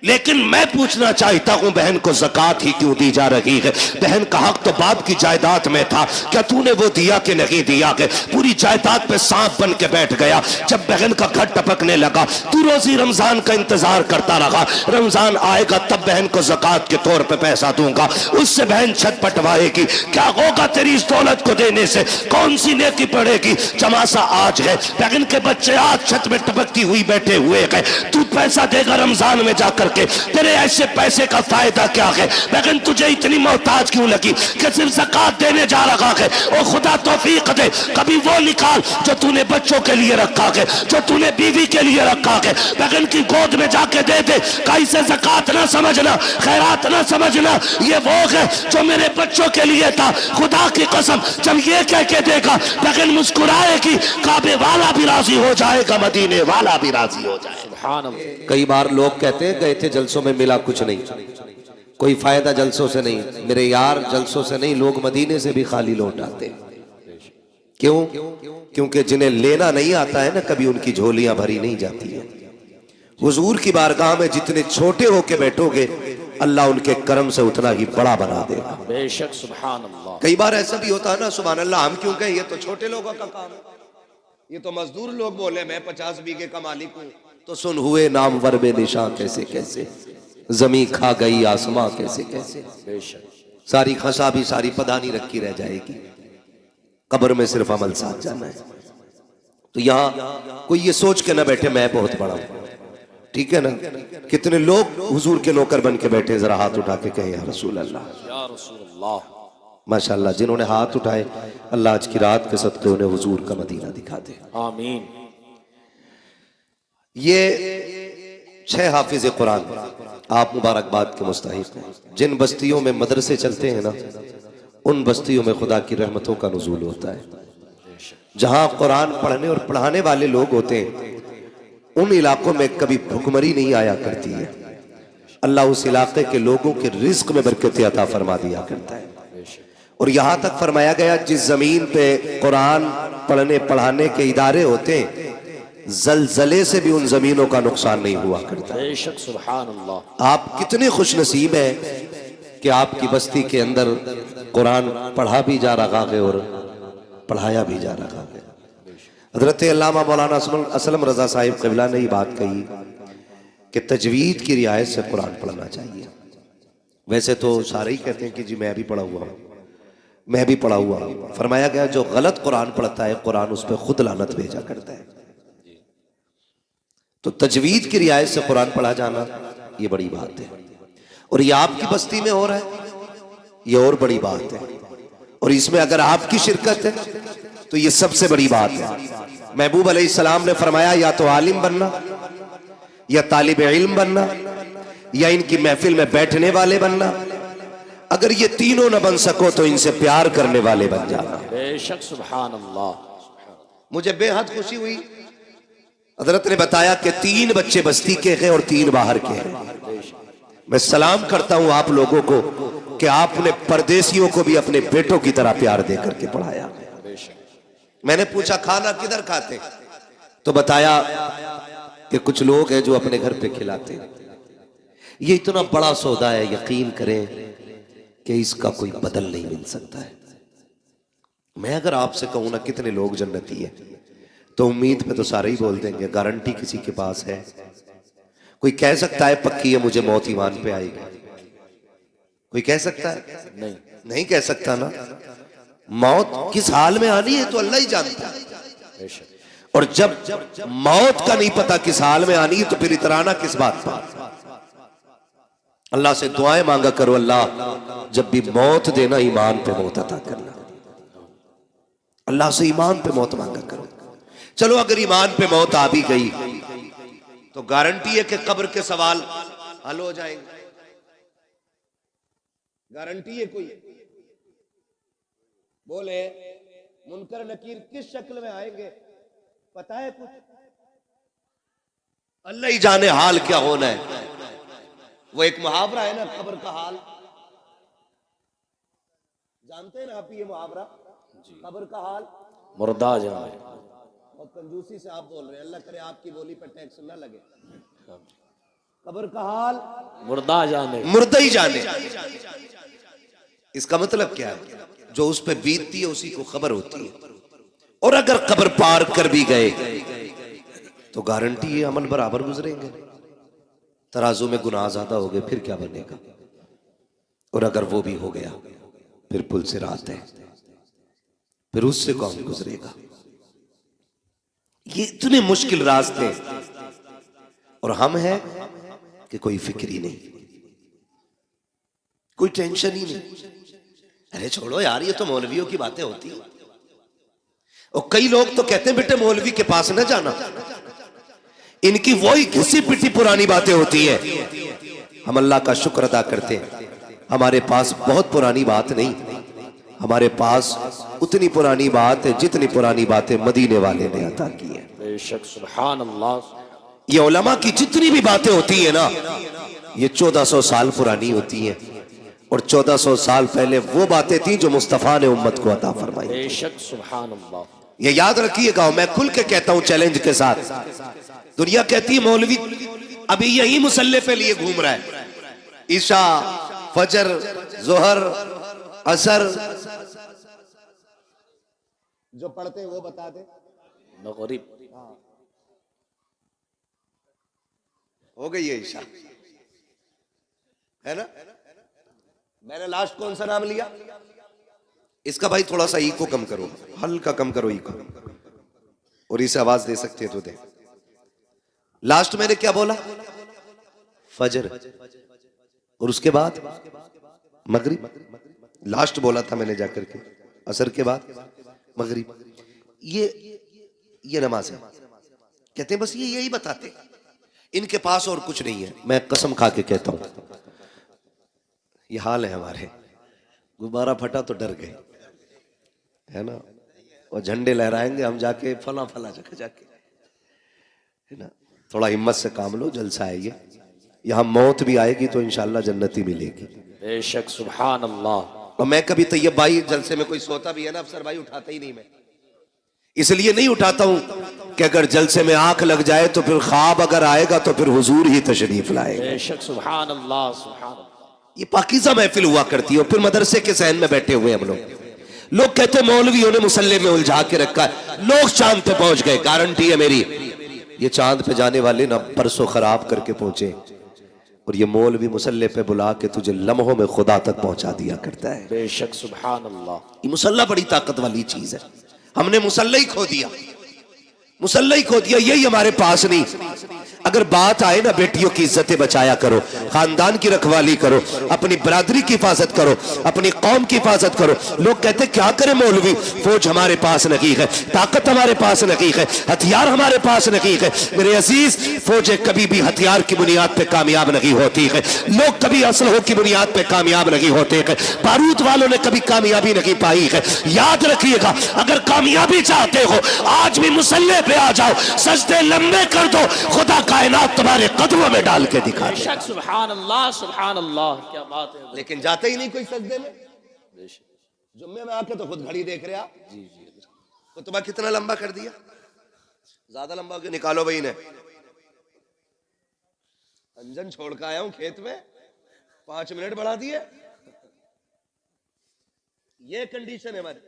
लेकिन मैं पूछना चाहता हूं बहन को ज़कात ही क्यों दी जा रही है? बहन का हक तो बाप की जायदाद में था, क्या तूने वो दिया कि नहीं दिया? के पूरी जायदाद पे सांप बन के बैठ गया। जब बहन का घर टपकने लगा, तू रोजी रमजान का इंतजार करता रहा, रमजान आएगा तब बहन को ज़कात के तौर पे पैसा दूंगा। उससे बहन छत पटवाएगी। क्या होगा तेरी इस दौलत को देने से? कौन सी नेकी पड़ेगी? चमासा आज है, बहन के बच्चे आज छत में टपकती हुई बैठे हुए हैं, तू पैसा देगा रमजान में जाकर के, तेरे ऐसे पैसे का फायदा क्या है? लेकिन तुझे इतनी मोहताज क्यों लगी कि सिर्फ ज़कात देने जा रहा है? और खुदा तौफीक दे, कभी वो निकाल जो तूने बच्चों के लिए रखा है, जो तूने बीवी के लिए रखा है, लेकिन की गोद में जाके दे दे। कैसे ज़कात ना समझना, खैरात ना समझना, ये वो है जो मेरे बच्चों के लिए था। खुदा की कसम जब ये कह के देगा, लेकिन मुस्कुराएगी, काबे वाला भी राजी हो जाएगा, मदीने वाला भी राजी हो जाएगा। कई बार लोग कहते हैं गए थे जलसों में मिला कुछ नहीं, कोई फायदा जलसों से नहीं। मेरे यार जलसों से नहीं, लोग मदीने से भी खाली लौट आते। क्यों? क्योंकि जिन्हें लेना नहीं आता है ना, कभी उनकी झोलियां भरी नहीं जाती है। हुजूर की बारगाह में जितने छोटे होके बैठोगे, अल्लाह उनके करम से उतना ही बड़ा बना देगा। बेशक सुभान अल्लाह। कई बार ऐसा भी होता है ना, सुभान अल्लाह हम क्यों कहें, ये तो छोटे लोगों का काम है, ये तो मजदूर लोग बोले मैं 50 बीघे का मालिक हूं। तो सुन हुए नामवर बेनिशां कैसे कैसे, जमी खा गई आसमां कैसे कैसे। सारी खसा भी सारी पदानी रखी रह जाएगी, कब्र में सिर्फ अमल साथ जाना है। तो यहाँ कोई ये सोच के ना बैठे मैं बहुत बड़ा हूं, ठीक है ना। कितने लोग हुजूर के नौकर बन के बैठे, जरा हाथ उठा के कहे या रसूल अल्लाह, या रसूल अल्लाह। माशाअल्लाह जिन्होंने हाथ उठाए, अल्लाह आज की रात के सदके उन्हें हुजूर का मदीना दिखा दे, आमीन। ये 6 हाफिज कुरान आप मुबारकबाद के मुस्तहिक हैं। जिन बस्तियों में मदरसे चलते हैं ना, उन बस्तियों में खुदा की रहमतों का नुज़ूल होता है। जहां कुरान पढ़ने और पढ़ाने वाले लोग होते हैं, उन इलाकों में कभी भुखमरी नहीं आया करती है। अल्लाह उस इलाके के लोगों के रिज्क में बरकत अता फरमा दिया करता है। और यहां तक फरमाया गया, जिस जमीन पे कुरान पढ़ने पढ़ाने के इदारे होते हैं, जलजले से भी उन जमीनों का नुकसान नहीं हुआ करता। बेशक सुभान अल्लाह। आप कितने खुश नसीब हैं कि आपकी बस्ती के अंदर कुरान पढ़ा भी जा रहा है और पढ़ाया भी जा रहा है। हजरत अल्लामा मौलाना असलम रजा साहिब क़िबला ने ये बात कही कि तजवीद की रियायत से कुरान पढ़ना चाहिए। वैसे तो सारे ही कहते हैं कि जी मैं भी पढ़ा हुआ हूँ, मैं भी पढ़ा हुआ हूँ। फरमाया गया जो गलत कुरान पढ़ता है, कुरान उस पर खुद लानत भेजा करता है। तो तजवीद की रियायत से कुरान पढ़ा जाना ये बड़ी बात है, और ये आपकी बस्ती में हो रहा है, ये और बड़ी बात है। और इसमें अगर आपकी शिरकत है तो ये सबसे बड़ी बात है। महबूब अलैहिस्सलाम ने फरमाया, या तो आलिम बनना, या तालिब इल्म बनना, या इनकी महफिल में बैठने वाले बनना। अगर ये तीनों न बन सको तो इनसे प्यार करने वाले बन जाना। बेशक सुभान अल्लाह। मुझे बेहद खुशी हुई, हजरत ने बताया कि 3 बच्चे बस्ती के हैं और 3 बाहर के हैं। मैं सलाम करता हूं आप लोगों को कि आपने परदेसियों को भी अपने बेटों की तरह प्यार दे करके पढ़ाया। मैंने पूछा खाना किधर खाते, तो बताया कि कुछ लोग हैं जो अपने घर पे खिलाते हैं। ये इतना बड़ा सौदा है, यकीन करें कि इसका कोई बदल नहीं मिल सकता है। मैं अगर आपसे कहूं ना कितने लोग जन्नती है, तो उम्मीद पे तो सारे ही बोल देंगे, गारंटी किसी के पास है? कोई कह सकता है पक्की है मुझे मौत ईमान पे आएगी? कोई कह सकता है? नहीं, नहीं कह सकता ना। मौत किस हाल में आनी है तो अल्लाह ही जानता है। और जब मौत का नहीं पता किस हाल में आनी है, तो फिर इतराना किस बात पर? अल्लाह से दुआएं मांगा करो, अल्लाह जब भी मौत देना ईमान पे मौत अता करना। अल्लाह से ईमान पे मौत मांगा करो। चलो अगर ईमान पे मौत आ भी गई तो गारंटी है कि कब्र के सवाल हल हो जाएंगे। गारंटी है कोई? बोले मुनकर नकीर किस शक्ल में आएंगे, पता है कुछ? अल्लाह ही जाने हाल क्या होना है। वो एक मुहावरा है ना, कब्र का हाल, जानते हैं ना आप ये मुहावरा? कब्र का हाल मुर्दा जाने। और कंजूसी से आप बोल रहे हैं, अल्लाह करे आपकी बोली पर टैक्स ना लगे। कब्र का हाल मुर्दा जाने। मुर्दा ही जाने। इसका मतलब क्या है? जो उस पर बीतती है उसी को खबर होती है। और अगर कब्र पार कर भी गए तो गारंटी है अमल बराबर गुजरेंगे। तराजू में गुनाह ज्यादा हो गए फिर क्या बनेगा? और अगर वो भी हो गया फिर पुल से रात है, फिर उससे कौन गुजरेगा? ये इतने मुश्किल रास्ते और हम हैं कि कोई फिक्र ही नहीं, कोई टेंशन ही नहीं। अरे छोड़ो यार, ये तो मौलवियों की बातें होती हैं। और कई लोग तो कहते हैं बेटे मौलवी के पास न जाना, इनकी वही घिसी पिटी पुरानी बातें होती है। हम अल्लाह का शुक्र अदा करते हैं, हमारे पास बहुत पुरानी बात नहीं, हमारे पास उतनी पुरानी बात है जितनी पुरानी बातें मदीने वाले ने अता की है। बेशक सुभान अल्लाह। ये उलमा की जितनी भी बातें होती है ना, ये 1400 साल पुरानी होती हैं। और 1400 साल पहले वो बातें थी जो मुस्तफा ने उम्मत को अता फरमाई। बेशक सुभान अल्लाह। ये याद रखिएगा, मैं खुल के कहता हूं चैलेंज के साथ। दुनिया कहती है मौलवी अभी यही मुसल्ले पे लिए घूम रहा है, ईशा फजर जोहर असर जो पढ़ते वो बता दे। मगरिब हो गई है ईशा, है ना? मैंने लास्ट कौन सा नाम लिया? इसका भाई थोड़ा सा इको कम करो, हल्का कम करो इको, और इसे आवाज दे सकते हैं तो दे। लास्ट मैंने क्या बोला? फजर, और उसके बाद मगरिब। लास्ट बोला था मैंने जाकर के, असर के बाद मगरिब। ये नमाज है। कहते हैं बस ये यही बताते, इनके पास और कुछ नहीं है। मैं कसम खा के कहता हूं ये हाल है हमारे। गुब्बारा फटा तो डर गए, है ना? और झंडे लहराएंगे हम जाके फला फला जगह जाके, है ना? थोड़ा हिम्मत से काम लो, जलसा है ये। यहां मौत भी आएगी तो इंशाल्लाह जन्नती मिलेगी। बेशक सुभान अल्लाह। और मैं कभी तैयब भाई जलसे में कोई सोता भी है ना अफसर भाई, उठाता ही नहीं। मैं इसलिए नहीं उठाता हूं कि अगर जलसे में आंख लग जाए तो फिर ख्वाब अगर आएगा तो फिर हुजूर ही तशरीफ लाएगा। बेशक सुभान अल्लाह सुभान अल्लाह। ये पाकीज़ा महफिल हुआ करती है। और फिर मदरसे के सहन में बैठे हुए हम लोग कहते मौलवियों ने मुसल्ले में उलझा के रखा है। लोग चांद पे पहुंच गए, गारंटी है मेरी, ये चांद पे जाने वाले ना परसों खराब करके पहुंचे। और ये मौलवी मुसल्ले पे बुला के तुझे लम्हों में खुदा तक पहुंचा दिया करता है। बेशक सुभान अल्लाह। ये मुसल्ला बड़ी ताकत वाली चीज है। हमने मुसल्ला ही खो दिया, मुसल्ला ही खो दिया। यही हमारे पास नहीं। अगर बात आए ना, बेटियों की इज्जतें बचाया करो, खानदान की रखवाली करो, अपनी बरादरी की हिफाजत करो, अपनी कौम की हिफाजत करो। लोग कहते क्या करें मौलवी, फौज हमारे पास नहीं है, ताकत हमारे पास नहीं है, हथियार हमारे पास नहीं है। मेरे अजीज, फौजें कभी भी हथियार की बुनियाद पे कामयाब नहीं होती है। लोग कभी असलहों की बुनियाद पे कामयाब नहीं होते हैं। बारूद वालों ने कभी कामयाबी नहीं पाई है। याद रखिएगा, अगर कामयाबी चाहते हो आज भी मुसल्ले पे आ जाओ, सजदे लंबे कर दो, खुदा कायनात तुम्हारे कदमों में डाल के दिखा दे। बेशक सुभान अल्लाह सुभान अल्लाह। क्या बात है। लेकिन जाते ही नहीं कोई सजदे में। बेशक। जुम्मे में आके तो खुद घड़ी देख रहे आप। जी जी। खुतबा कितना लंबा कर दिया? ज्यादा लंबा हो गया, निकालो भाई ने। अंजन छोड़ के आया हूं खेत में, 5 मिनट बढ़ा दिए। ये कंडीशन है हमारी।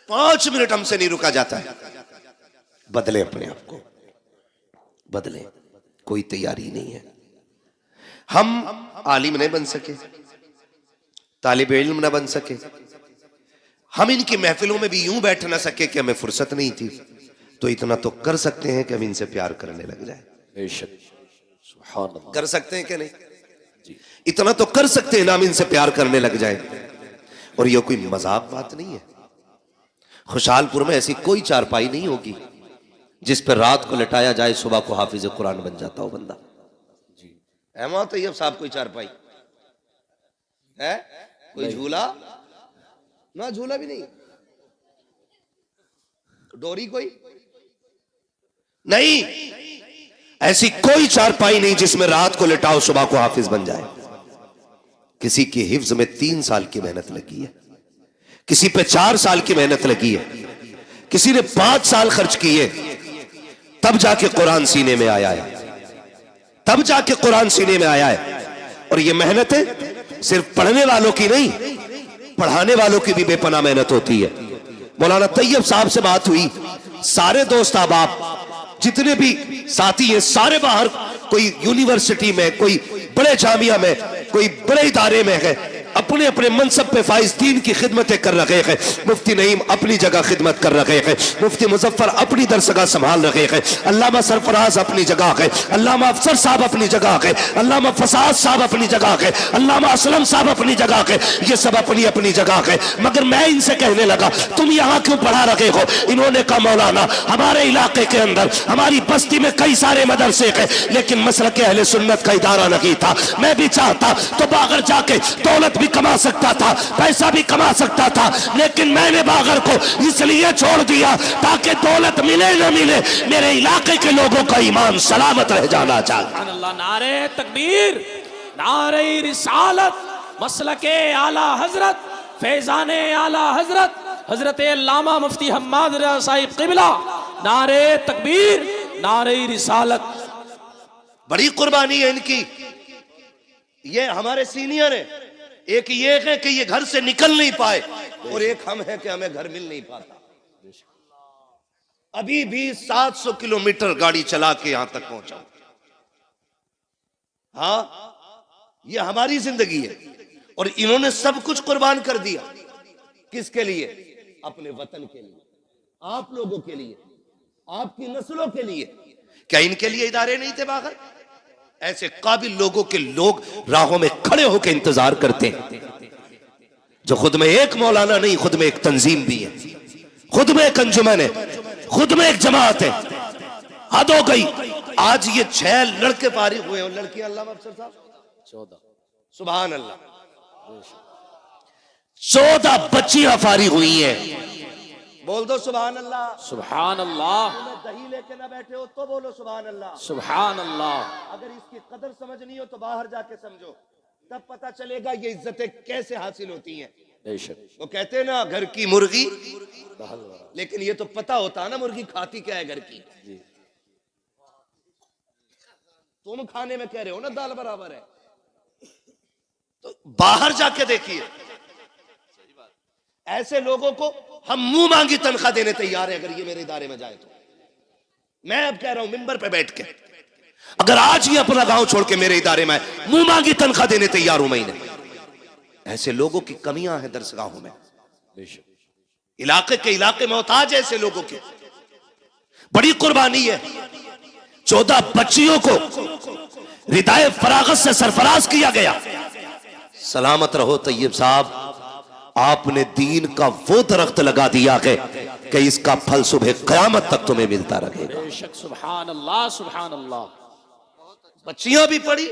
5 मिनट हमसे नहीं रुका जाता है। बदले अपने आप को, बदले। कोई तैयारी नहीं है। हम आलिम नहीं बन सके, तालिब इल्म न बन सके, हम इनकी महफिलों में भी यूं बैठ ना सके कि हमें फुर्सत नहीं थी। तो इतना तो कर सकते हैं कि हम इनसे प्यार करने लग जाए। बेशक सुभान अल्लाह। कर सकते हैं कि नहीं? इतना तो कर सकते हैं ना, हम इनसे प्यार करने लग जाए। और ये कोई मजाक बात नहीं है। खुशहालपुर में ऐसी कोई चारपाई नहीं होगी जिस पर रात को लटाया जाए, सुबह को हाफिज कुरान बन जाता हो बंदा। अहमद तैयब साहब कोई चारपाई है? कोई झूला ना, झूला भी नहीं, डोरी कोई नहीं, ऐसी कोई चारपाई नहीं जिसमें रात को लिटाओ सुबह को हाफिज बन जाए। किसी की हिफ्ज में 3 साल की मेहनत लगी है, किसी पे 4 साल की मेहनत लगी है, किसी ने 5 साल खर्च किए तब जाके कुरान सीने में आया है। तब जाके कुरान सीने में आया है। और ये मेहनतें सिर्फ पढ़ने वालों की नहीं, पढ़ाने वालों की भी बेपनाह मेहनत होती है। मौलाना तैयब साहब से बात हुई, सारे दोस्त अहबाब जितने भी साथी हैं सारे बाहर, कोई यूनिवर्सिटी में, कोई बड़े जामिया में, कोई बड़े इदारे में है, अपने अपने मनसब पे फाइज दीन की खिदमतें कर रहे हैं। मुफ्ती नईम अपनी जगह खिदमत कर रहे हैं, मुफ्ती मुजफ्फर अपनी दरसगाह संभाल रहे हैं, अल्लामा सरफराज अपनी जगह है, अल्लामा अफसर साहब अपनी जगह है, अल्लामा फसाद साहब अपनी जगह है, अल्लामा असलम साहब अपनी जगह है। ये सब अपनी अपनी जगह है। मगर मैं इनसे कहने लगा तुम यहाँ क्यों पढ़ा रहे हो? इन्होंने कहा मौलाना हमारे इलाके के अंदर हमारी बस्ती में कई सारे मदरसे हैं, लेकिन मसलक अहले सुन्नत का इदारा नहीं था। मैं भी चाहता तो बागर जाके दौलत भी कमा सकता था, पैसा भी कमा सकता था, लेकिन मैंने बागर को इसलिए छोड़ दिया ताकि दौलत मिले न मिले मेरे इलाके के लोगों का ईमान सलामत रह जाना चाहिए। नारे तकबीर, नारे रिसालत, मसलके आला हजरत, फैजाने आला हजरत, हजरत अल्लामा मुफ्ती हम्माद रज़ा साहिब क़िबला, नारे तकबीर, नारे रिसालत। बड़ी कुर्बानी है इनकी। ये हमारे सीनियर है, एक ये है कि ये घर से निकल नहीं पाए, और एक हम है कि हमें घर मिल नहीं पाता। अभी भी 700 किलोमीटर गाड़ी चला के यहां तक पहुंचा। हाँ, ये हमारी जिंदगी है, और इन्होंने सब कुछ कुर्बान कर दिया। किसके लिए? अपने वतन के लिए, आप लोगों के लिए, आपकी नस्लों के लिए। क्या इनके लिए इदारे नहीं थे बाहर? ऐसे काबिल लोगों के लोग राहों में खड़े होकर इंतजार करते हैं, जो खुद में एक मौलाना नहीं, खुद में एक तंजीम भी है, खुद में एक अंजुमन है, खुद में एक जमात है। हद हो गई। आज ये 6 लड़के फारिग हुए, और लड़की अल्लामा अफसर साहब 14। सुभान अल्लाह, 14 बच्चियां फारिग हुई हैं। बोल दो सुभान अल्लाह। सुभान अल्लाह। दही लेके ना बैठे हो तो बोलो सुभान अल्लाह। सुभान अल्लाह। अगर इसकी कदर समझनी हो तो बाहर जाके समझो, तब पता चलेगा ये इज्जतें कैसे हासिल होती हैं। वो कहते हैं ना घर की मुर्गी, लेकिन ये तो पता होता है ना मुर्गी खाती क्या है घर की। तुम खाने में कह रहे हो ना दाल बराबर है, तो बाहर जाके देखिए। ऐसे लोगों को हम मुंह मांगी तनख्वाह देने तैयार है, अगर ये मेरे इदारे में जाए तो। मैं अब कह रहा हूं मिंबर पे बैठ के, अगर आज ये अपना गांव छोड़ के मेरे इदारे में आए, मुंह मांगी तनख्वाह देने तैयार हूं महीने। ऐसे लोगों की कमियां हैं दरसगाहों में, इलाके के इलाके मोहताज ऐसे लोगों के। बड़ी कुर्बानी है। 14 बच्चियों को रिदाए फरागत से सरफराज किया गया। सलामत रहो तैयब साहब, आपने दीन का वो दरख्त लगा दिया है कि इसका फल सुबह क़यामत तक तुम्हें मिलता रहेगा। बेशक। सुभान अल्लाह, सुभान अल्लाह। बच्चियां भी पढ़ी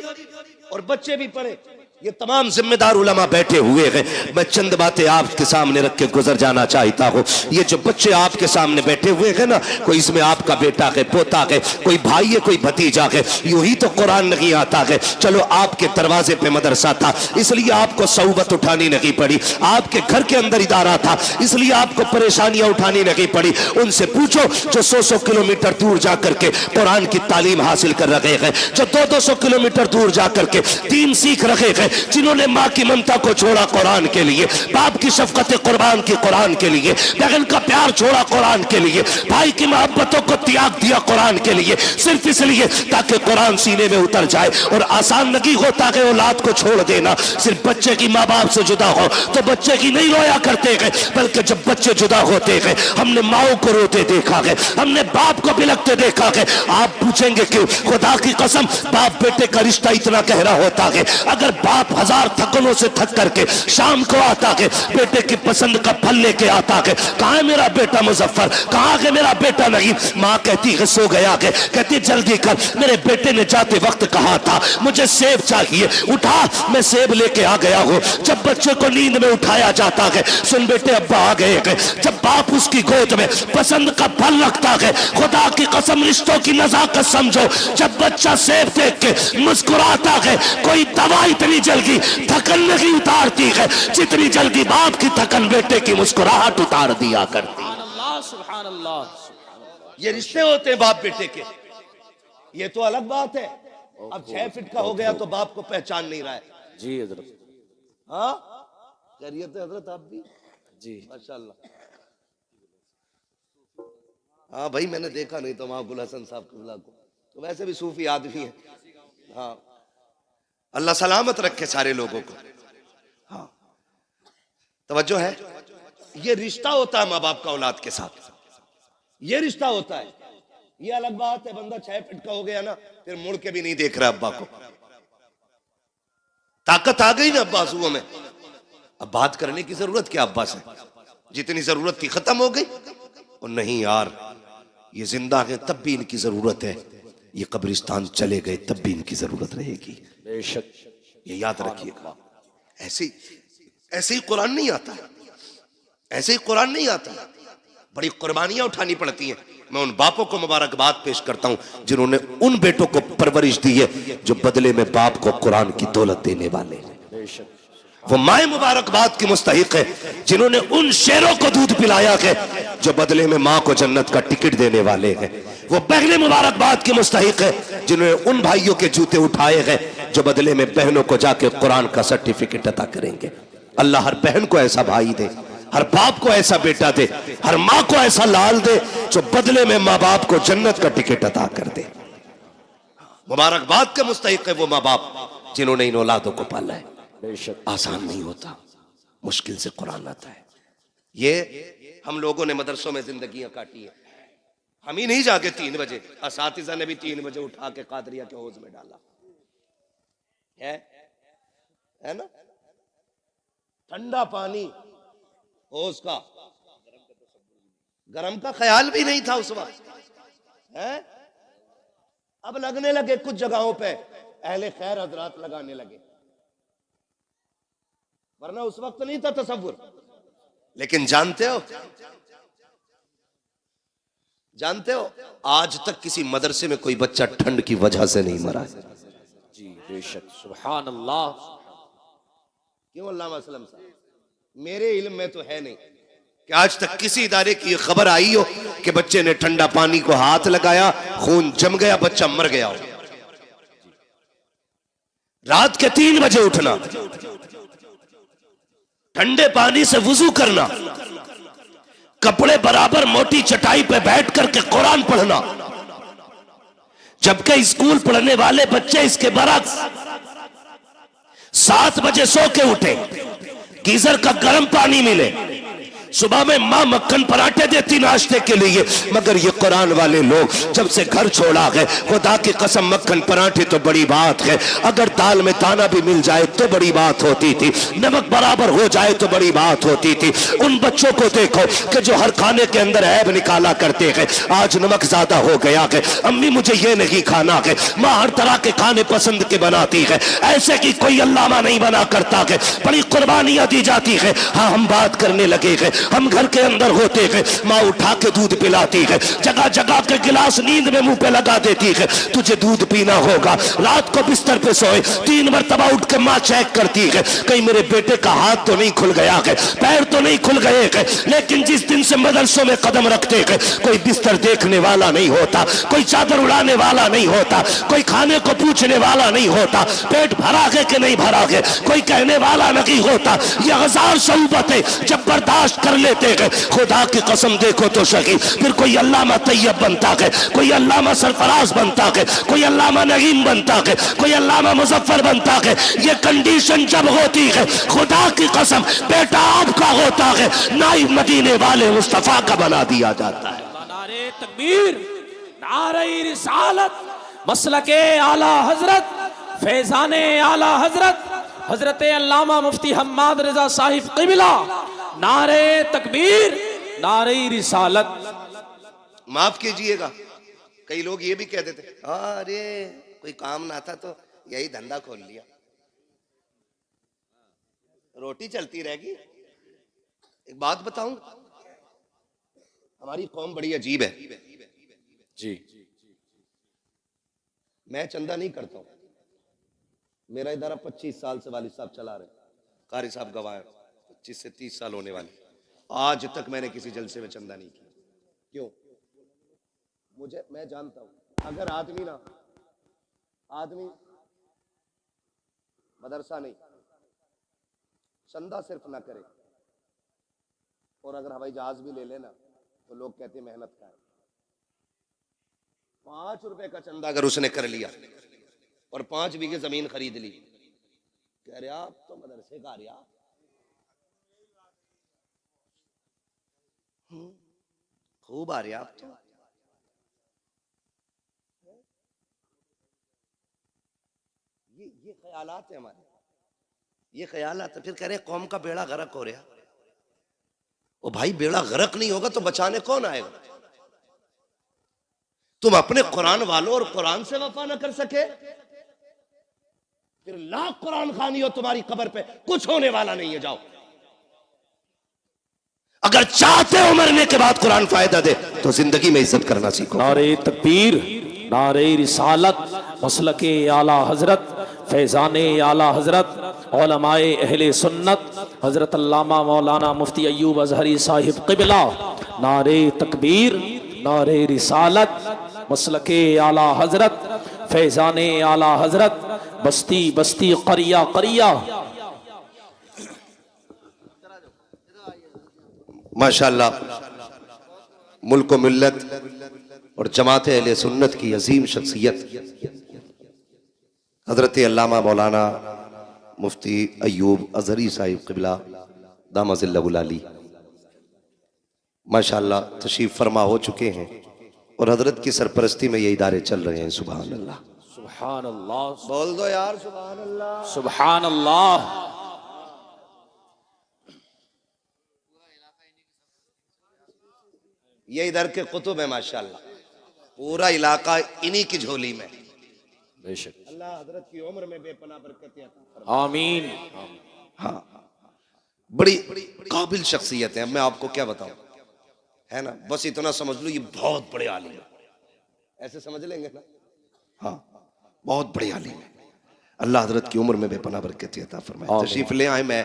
और बच्चे भी पढ़े। ये तमाम जिम्मेदार उलमा बैठे हुए हैं। मैं चंद बातें आपके सामने रख के गुजर जाना चाहता हूँ। ये जो बच्चे आपके सामने बैठे हुए हैं ना, कोई इसमें आपका बेटा है, पोता है, कोई भाई है, कोई भतीजा है। यूं ही तो कुरान नहीं आता है। चलो आपके दरवाजे पे मदरसा था इसलिए आपको सऊबत उठानी नहीं पड़ी, आपके घर के अंदर इदारा था इसलिए आपको परेशानियां उठानी नहीं पड़ी। उनसे पूछो जो 100-100 किलोमीटर दूर जाकर के कुरान की तालीम हासिल कर रहे हैं, जो 200-200 किलोमीटर दूर जाकर के दीन सीख रहे हैं, जिन्होंने माँ की ममता को छोड़ा कुरान के लिए, बाप की शफकत कुर्बान की कुरान के लिए, बहन का प्यार छोड़ा कुरान के लिए, भाई की मोहब्बतों को त्याग दिया कुरान के लिए, सिर्फ इसलिए ताकि कुरान सीने में उतर जाए। और आसान नहीं होता है औलाद को छोड़ देना। सिर्फ बच्चे की माँ बाप से जुदा हो तो बच्चे की नहीं रोया करते हैं, बल्कि जब बच्चे जुदा होते हैं हमने माओ को रोते देखा है, हमने बाप को बिलखते देखा है। आप पूछेंगे क्यों? खुदा की कसम, बाप बेटे का रिश्ता इतना गहरा होता है। अगर बाप 1000 थकनों से थक करके शाम को आता है, बेटे की पसंद का फल लेके आता है, कहाँ है मेरा बेटा मुजफ्फर, कहाँ है मेरा बेटा नहीं, माँ कहती है सो गया है, कहती जल्दी कर, मेरे बेटे ने जाते वक्त कहा था मुझे सेब चाहिए, उठा, मैं सेब लेके आ गया हूँ। जब बच्चे को नींद में उठाया जाता है, सुन बेटे अब्बा आ गए हैं, जब बाप उसकी गोद में पसंद का फल रखता है, खुदा की कसम रिश्तों की नजाकत समझो। जब बच्चा सेब देख के मुस्कुराता है, कोई दवा इतनी जल्दी थकन नहीं उतारती है जितनी जल्दी बाप की थकन बेटे की मुस्कुराहट उतार दिया करती। सुभान अल्लाह। ये रिश्ते होते हैं बाप बेटे के, ये तो अलग बात है। अब 6 फीट का हो गया तो बाप को पहचान नहीं रहा है। जी हजरत। हाँ खैरियत है हजरत, आप भी जी माशाल्लाह। हाँ भाई मैंने देखा नहीं तो माहबुल हसन साहब किबला को, तो वैसे भी सूफी आदमी है। हाँ अल्लाह सलामत रखे सारे लोगों को। हाँ तवज्जो है, ये रिश्ता होता है माँ बाप का औलाद के साथ, ये रिश्ता होता है। ये अलग बात है बंदा 6 फीट का हो गया ना, फिर मुड़ के भी नहीं देख रहा अब्बा को। ताकत आ गई ना अब्बा आंसुओं में, अब बात करने की जरूरत क्या अब्बा से, जितनी जरूरत थी खत्म हो गई। और नहीं यार ये जिंदा है तब भी इनकी जरूरत है, ये कब्रिस्तान चले गए तब भी इनकी जरूरत रहेगी। बेशक ये याद रखिएगा। ऐसे ही कुरान नहीं आता, ऐसे ही कुरान नहीं आता, बड़ी कुर्बानियां उठानी पड़ती हैं। मैं उन बापों को मुबारकबाद पेश करता हूं जिन्होंने उन बेटों को परवरिश दी है जो बदले में बाप को कुरान की दौलत देने वाले हैं। बेशक वो माए मुबारकबाद की मुस्तहिक है जिन्होंने उन शेरों को दूध पिलाया है जो बदले में माँ को जन्नत का टिकट देने वाले हैं। वो बहने मुबारकबाद की मुस्तहिक है जिन्होंने उन भाइयों के जूते उठाए हैं जो बदले में बहनों को जाके कुरान का सर्टिफिकेट अता करेंगे। अल्लाह हर बहन को ऐसा भाई दे, हर बाप को ऐसा बेटा दे, हर माँ को ऐसा लाल दे जो बदले में माँ बाप को जन्नत का टिकट अता कर दे। मुबारकबाद के मुस्तहिक है वो माँ बाप जिन्होंने इन औलादों को पाला है। बेशक आसान नहीं होता, मुश्किल से कुरान आता है। ये हम लोगों ने मदरसों में जिंदगियां काटी है। हम ही नहीं जाके 3 बजे, असातिज़ा ने भी 3 बजे उठा के कादरिया के हौज में डाला है ना। ठंडा पानी हौज का, गरम का ख्याल भी नहीं था उस वक्त है। अब लगने लगे कुछ जगहों पे, अहले खैर हजरात लगाने लगे, वरना उस वक्त नहीं था तसव्वुर। लेकिन जानते हो आज तक किसी मदरसे में कोई बच्चा ठंड की वजह से नहीं मरा है। जी बेशक सुभान अल्लाह। क्यों अल्लामा असलम साहब, मेरे इल्म में तो है नहीं कि आज तक किसी इदारे की खबर आई हो कि बच्चे ने ठंडा पानी को हाथ लगाया, खून जम गया, बच्चा मर गया हो। रात के 3 बजे उठना, ठंडे पानी से वुजू करना, कपड़े बराबर मोटी चटाई पे बैठ करके कुरान पढ़ना, जबकि स्कूल पढ़ने वाले बच्चे इसके बरक्स 7 बजे सो के उठे, गीजर का गर्म पानी मिले, सुबह में माँ मक्खन पराठे देती नाश्ते के लिए, मगर ये कुरान वाले लोग जब से घर छोड़ा गए, खुदा की कसम मक्खन पराठे तो बड़ी बात है, अगर दाल में दाना भी मिल जाए तो बड़ी बात होती थी, नमक बराबर हो जाए तो बड़ी बात होती थी। उन बच्चों को देखो कि जो हर खाने के अंदर ऐब निकाला करते हैं, आज नमक ज्यादा हो गया है, अम्मी मुझे ये नहीं खाना है, माँ हर तरह के खाने पसंद के बनाती है, ऐसे की कोई अल्लामा नहीं बना करता है, बड़ी कुर्बानियां दी जाती है। हाँ हम बात करने लगे हैं, हम घर के अंदर होते हैं, माँ उठा के दूध पिलाती है, जगह जगह के गिलास नींद में मुंह पे लगा देती है, तुझे दूध पीना होगा। रात को बिस्तर पे सोए 3 मरतबा उठ के माँ चेक करती है, कहीं मेरे बेटे का हाथ तो नहीं खुल गया है, पैर तो नहीं खुल गए हैं। लेकिन जिस दिन से मदरसों में कदम रखते हैं, कोई बिस्तर देखने वाला नहीं होता, कोई चादर उड़ाने वाला नहीं होता, कोई खाने को पूछने वाला नहीं होता, पेट भरा है कि नहीं भरा है कोई कहने वाला नहीं होता। ये 1000 शऊबतें जब बर्दाश्त कर लेते हैं, खुदा की कसम देखो तो सही, फिर कोई अल्लामा तैयब बनता है, कोई अल्लामा सरफराज बनता है, कोई अल्लामा नईम बनता है, कोई अल्लामा मुजफ्फर बनता है। ये कंडीशन जब होती है, खुदा की कसम बेटा आपका होता है, नाइब मदीने वाले मुस्तफा का बना दिया जाता है। नारे तकबीर, नारे रिसालत, मसलके आला हजरत, फैजाने आला हजरत, हजरत अल्लामा मुफ्ती हम्माद रजा साहिब क़िबला, नारे तकबीर, नारे रिसालत। माफ कीजिएगा, कई लोग ये भी कह देते अरे कोई काम ना था तो यही धंधा खोल लिया, रोटी चलती रहेगी। एक बात बताऊं, हमारी कौम बड़ी अजीब है जी। मैं चंदा नहीं करता हूं, मेरा इदारा 25 साल से वालिद साहब चला रहे, कारी साहब गवाह हैं, 25 से 30 साल होने वाले, आज तक मैंने किसी जलसे में चंदा नहीं किया। क्यों? मैं जानता हूं अगर आदमी ना आदमी मदरसा नहीं, चंदा सिर्फ ना करे, और अगर हवाई जहाज भी ले लेना तो लोग कहते मेहनत का है। 5 रुपए का चंदा अगर उसने कर लिया और 5 बीघे जमीन खरीद ली, कह रहे आप तो मदरसे का रिया, खूब आ रहे आप तो। ये ख्यालात है हमारे, ये ख्यालात है। फिर कह रहे कौम का बेड़ा गर्क हो रहा। ओ भाई, बेड़ा गर्क नहीं होगा तो बचाने कौन आएगा? तुम अपने कुरान वालों और कुरान से वफा ना कर सके, फिर लाख कुरान खानी हो तुम्हारी कब्र पे कुछ होने वाला नहीं है। जाओ, अगर चाहते हो मरने के बाद कुरान फायदा दे तो जिंदगी में इज्जत करना सीखो। नारे तकबीर, नारे रिसालत, मसलके आला हजरत, फैजाने आला हजरत, उलमाए अहले सुन्नत, हजरत अल्लामा मौलाना मुफ्ती अय्यूब अजहरी साहिब क़िबला। नारे तकबीर, नारे रिसालत, मसलके आला हजरत, फैजाने आला हजरत, बस्ती बस्ती करिया करिया। माशाअल्लाह, मुल्क व मिल्लत और जमात अहले सुन्नत की अजीम शख्सियत हजरत अल्लामा मौलाना मुफ्ती अय्यूब अजहरी साहिब क़िबला दामज़िल्लहुल आली माशाअल्लाह तशरीफ फरमा हो चुके हैं और हजरत की सरपरस्ती में ये इदारे चल रहे हैं। सुभान अल्लाह, सुभान अल्लाह, बोल दो यार सुभान अल्लाह, सुभान अल्लाह। ये इधर के कुतुब है माशाअल्लाह, पूरा इलाका इन्हीं की झोली में। बेशक, अल्लाह हजरत की उम्र में बेपनाह बरकत अता फरमाए। आमीन। हाँ, बड़ी काबिल शख्सियत है। अब मैं आपको क्या बताऊं, है ना, बस इतना समझ लो ये बहुत बड़े आलिम है, ऐसे समझ लेंगे ना। हाँ, बहुत बड़े आलिम है। अल्लाह हजरत की उम्र में बेपनाह बरकत अता फरमाए। तशरीफ ले आए, मैं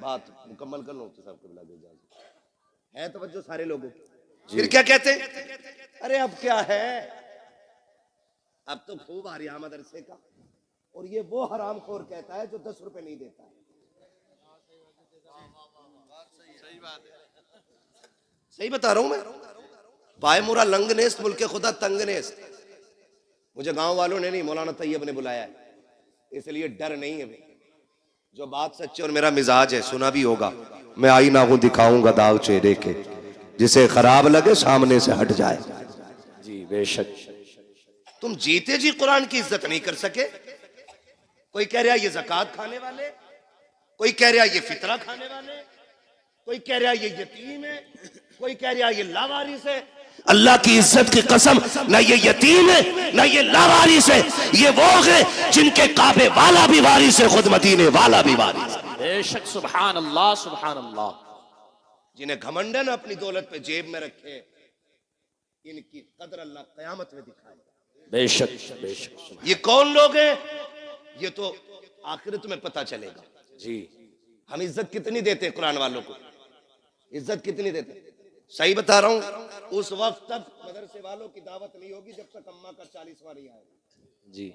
बात मुकम्मल कर लूं तो सबको बुला दे जाए। है तवज्जो सारे लोगों की? फिर क्या कहते हैं, अरे अब क्या है, अब तो खूब आ रहा मदरसे का। और ये वो हराम खोर कहता है जो 10 रुपए नहीं देता है। सही बता रहा हूं मैं। पाए मुरा लंग नेस्त मुल्के खुदा तंग नेस्त। मुझे गांव वालों ने नहीं, मौलाना तैयब ने बुलाया है, इसलिए डर नहीं है। जो बात सच्ची और मेरा मिजाज है, सुना भी होगा। मैं आईना हूं, दिखाऊंगा दाग चेहरे के, जिसे खराब लगे सामने से हट जाए। जी बेशक। तुम जीते जी कुरान की इज्जत नहीं कर सके। कोई कह रहा ये ज़कात खाने वाले, कोई कह रहा ये फितरा खाने वाले, कोई कह रहा ये यतीम है, कोई कह रहा ये लावारिस है। अल्लाह की इज्जत की कसम, ना ये यतीम है ना ये लावारिस है। ये वो है जिनके काबे वाला भी वारिस है, खुद मदीने वाला भी वारिस है। बेशक, सुभान अल्लाह, सुभान अल्लाह। जिन्हें घमंडन अपनी दौलत पे जेब में रखे, इनकी कदर अल्लाह कयामत में दिखाएगा। बेशक बेशक। ये कौन लोग हैं, ये तो आखिरत में पता चलेगा। जी, हम इज्जत कितनी देते हैं कुरान वालों को, इज्जत कितनी देते हैं? सही बता रहा हूं, उस वक्त तक मदरसे वालों की दावत नहीं होगी जब तक अम्मा का 40वां नहीं आएगा। जी,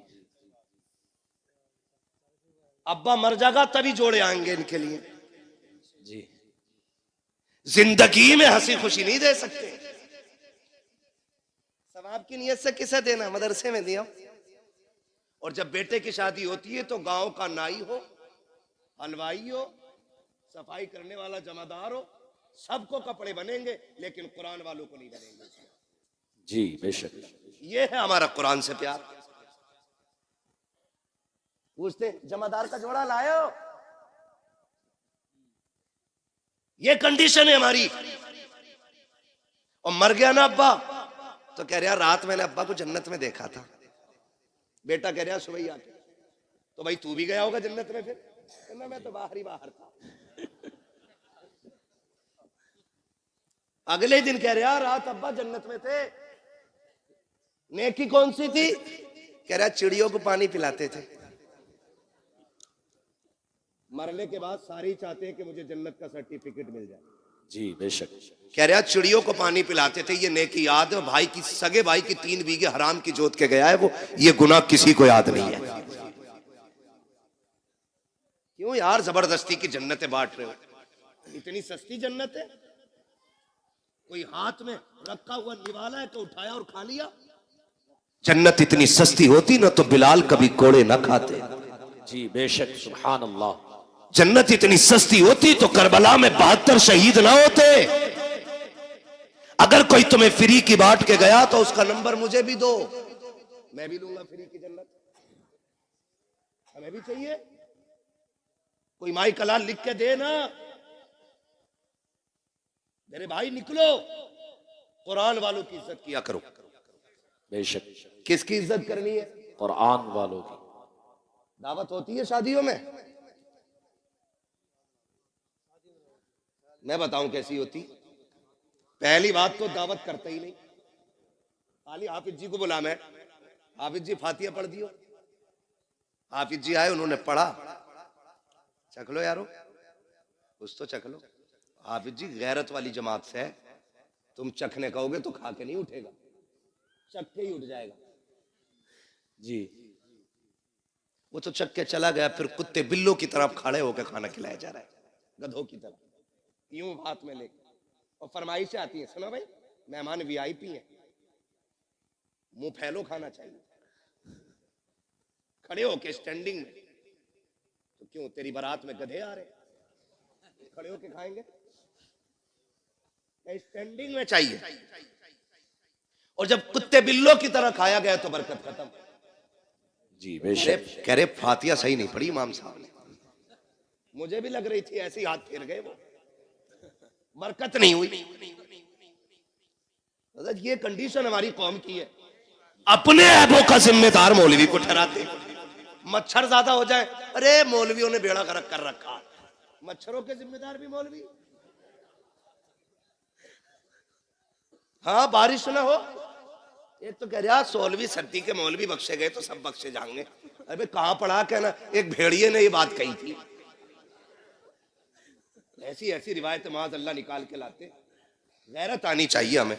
अब्बा मर जाएगा तभी जोड़े आएंगे इनके लिए। जी, जिंदगी में हंसी खुशी नहीं दे सकते। सवाब की नियत से किसे देना, मदरसे में दिया। और जब बेटे की शादी होती है तो गांव का नाई हो, हलवाई हो, सफाई करने वाला जमादार हो, सबको कपड़े बनेंगे, लेकिन कुरान वालों को नहीं बनेंगे। जी बेशक। ये है हमारा कुरान से प्यार। पूछते जमादार का जोड़ा लायो, ये कंडीशन है हमारी। और मर गया ना अब्बा तो कह रहा रात मैंने अब्बा को जन्नत में देखा था। बेटा कह रहा सुबह ही आके, तो भाई तू भी गया होगा जन्नत में? फिर कहना मैं तो बाहर ही बाहर था। अगले दिन कह रहा रात अब्बा जन्नत में थे। नेकी कौन सी थी? कह रहा चिड़ियों को पानी पिलाते थे। मरने के बाद सारे चाहते हैं कि मुझे जन्नत का सर्टिफिकेट मिल जाए। जी बेशक। कह रहा चिड़ियों को पानी पिलाते थे, ये नेकी याद है। भाई की सगे भाई की 3 बीघे हराम की जोत के गया है वो, ये गुनाह किसी को याद नहीं है। क्यों यार जबरदस्ती की जन्नतें बांट रहे हो? इतनी सस्ती जन्नत है? कोई हाथ में रखा हुआ निवाला है तो उठाया और खा लिया? जन्नत इतनी सस्ती होती ना तो बिलाल कभी कोड़े ना खाते। जी बेशक, सुभान अल्लाह। जन्नत इतनी सस्ती होती तो करबला में 72 शहीद ना होते। अगर कोई तुम्हें फ्री की बांट के गया तो उसका नंबर मुझे भी दो, मैं भी लूंगा फ्री की जन्नत। हमें भी चाहिए। कोई माई कलाल लिख के दे ना, मेरे भाई निकलो, कुरान वालों की इज्जत किया करो। बेशक। किसकी इज्जत करनी है? कुरान वालों की। दावत होती है शादियों में? मैं बताऊं कैसी होती? पहली बात तो दावत करते ही नहीं, खाली हाफिज जी को बुला, मैं हाफिज जी फातिहा पढ़ दियो। हाफिज जी आए, उन्होंने पढ़ा, चख लो यारो, कुछ तो चख लो। हाफिज जी गैरत वाली जमात से है, तुम चखने कहोगे तो खा के नहीं उठेगा, चख के ही उठ जाएगा। जी। वो तो चख के चला गया, फिर कुत्ते बिल्लों की तरफ खड़े होकर खाना खिलाया जा रहा है, गधों की तरह, यूं हाथ में लेकर। और फरमाइशें आती हैं, सुनो भाई मेहमान वीआईपी हैं, मुंह फैलो खाना चाहिए, खड़े होके स्टैंडिंग में। तो क्यों तेरी बारात में गधे आ रहे, खड़े होके खाएंगे? स्टैंडिंग में चाहिए। और जब कुत्ते बिल्लों की तरह खाया गया तो बरकत खत्म। जी बेशक। कह रहे फातिहा सही नहीं पढ़ी इमाम साहब ने। मुझे भी लग रही थी, ऐसे ही हाथ फेर गए वो, बरकत नहीं हुई। ये कंडीशन हमारी कौम की है, अपने ऐबों का जिम्मेदार मौलवी को ठहराते। मच्छर ज्यादा हो जाए, अरे मौलवियों ने बेड़ा गर्क कर रखा, मच्छरों के जिम्मेदार भी मौलवी। हाँ बारिश ना हो, एक तो कह रहा 16वीं सदी के मौलवी बख्शे गए तो सब बख्शे जाएंगे। अरे कहां पढ़ा, कहना एक भेड़िए ने ये बात कही थी। ऐसी ऐसी रिवायत माज अल्लाह निकाल के लाते। गैरत आनी चाहिए, हमें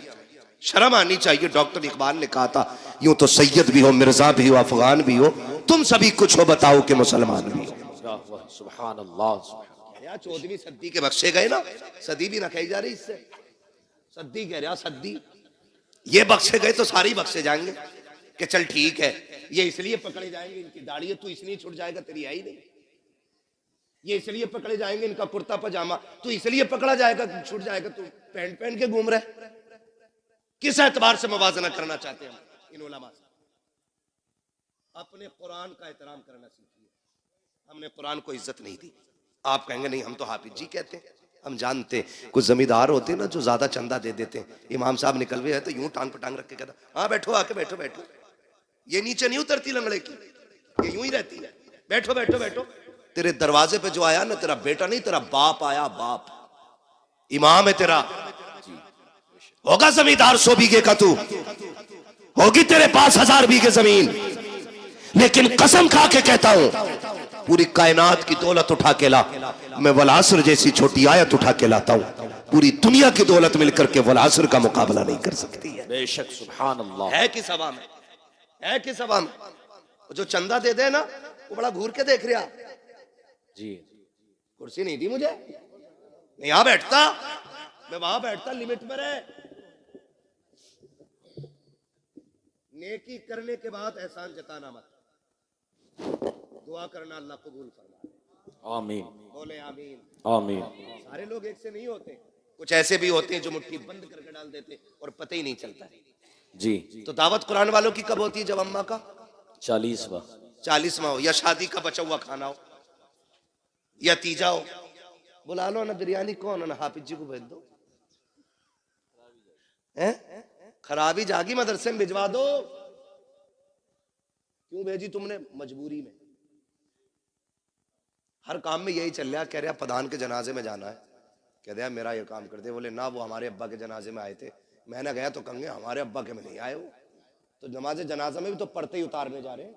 शर्म आनी चाहिए। डॉक्टर इकबाल ने कहा था, यूं तो सैयद भी हो, मिर्जा भी हो, अफगान भी हो, तुम सभी कुछ हो, बताओ कि मुसलमान भी हो। सुभान अल्लाह। 14वीं सदी के बख्शे गए ना, सदी भी ना कही जा रही इससे, सदी कह रहा, सदी। ये बख्शे गए तो सारे बख्शे जाएंगे कि चल ठीक है, ये इसलिए पकड़े जाएंगे, इनकी दाढ़ी है, तू इसलिए छुट जाएगा, तेरी है ही नहीं। ये इसलिए पकड़े जाएंगे, इनका कुर्ता पजामा, तू इसलिए पकड़ा जाएगा, छूट जाएगा, तू पैंट पहन के घूम रहे। किस एतबार से मुवाजना करना चाहते हैं इन उलमा से? अपने कुरान का एहतराम करना सीखिए। हमने कुरान को इज्जत नहीं दी। आप कहेंगे नहीं हम तो हाफिज जी कहते हैं, हम जानते। कुछ जमींदार होते हैं ना जो ज्यादा चंदा दे देते हैं, इमाम साहब निकल गए हैं तो यूं टांग पटांग रख के कहता, हाँ बैठो, आके बैठो बैठो। ये नीचे नहीं उतरती लंगड़े की, ये यूं ही रहती है, बैठो बैठो बैठो। तेरे दरवाजे पे जो आया ना, तेरा बेटा नहीं, तेरा बाप आया, बाप इमाम है तेरा। होगा जमींदार 100 बीघे का, तू होगी तेरे पास 1000 बीघे जमीन, लेकिन कसम खा के कहता हूं पूरी कायनात की दौलत उठा के ला, मैं वलासर जैसी छोटी आयत उठा के लाता हूं, पूरी दुनिया की दौलत मिलकर के वलासर का मुकाबला नहीं कर सकती है। बेशक, सुभान अल्लाह। है किस हवा में, है किस हवा में? जो चंदा दे दे ना, वो बड़ा घूर के देख रहा। जी। कुर्सी नहीं दी मुझे, मैं यहां बैठता, मैं वहां बैठता, लिमिट में रहे। नेकी करने के बाद एहसान जताना मत, दुआ करना अल्लाह कबूल फरमाए। आमीन। बोले आमीन। आमीन। सारे लोग एक से नहीं होते, कुछ ऐसे भी होते हैं जो मुट्ठी बंद करके डाल देते और पता ही नहीं चलता है। जी। तो दावत कुरान वालों की कब होती है? जब अम्मा का 40वां हो, या शादी का बचा हुआ खाना हो, या तीजा हो। बुला लो ना, बिरयानी कौन है ना, हाफिज जी को भेज दो। खराबी जागी, मदरसे में भिजवा दो। क्यों भेजी तुमने? मजबूरी में। हर काम में यही चल रहा। कह रहा प्रधान के जनाजे में जाना है, कह दिया मेरा ये काम कर दे। बोले ना, वो हमारे अब्बा के जनाजे में आए थे। मैंने गया तो कहेंगे हमारे अब्बा के में नहीं आए वो, तो नमाज जनाजा में भी तो पढ़ते ही उतारने जा रहे हैं।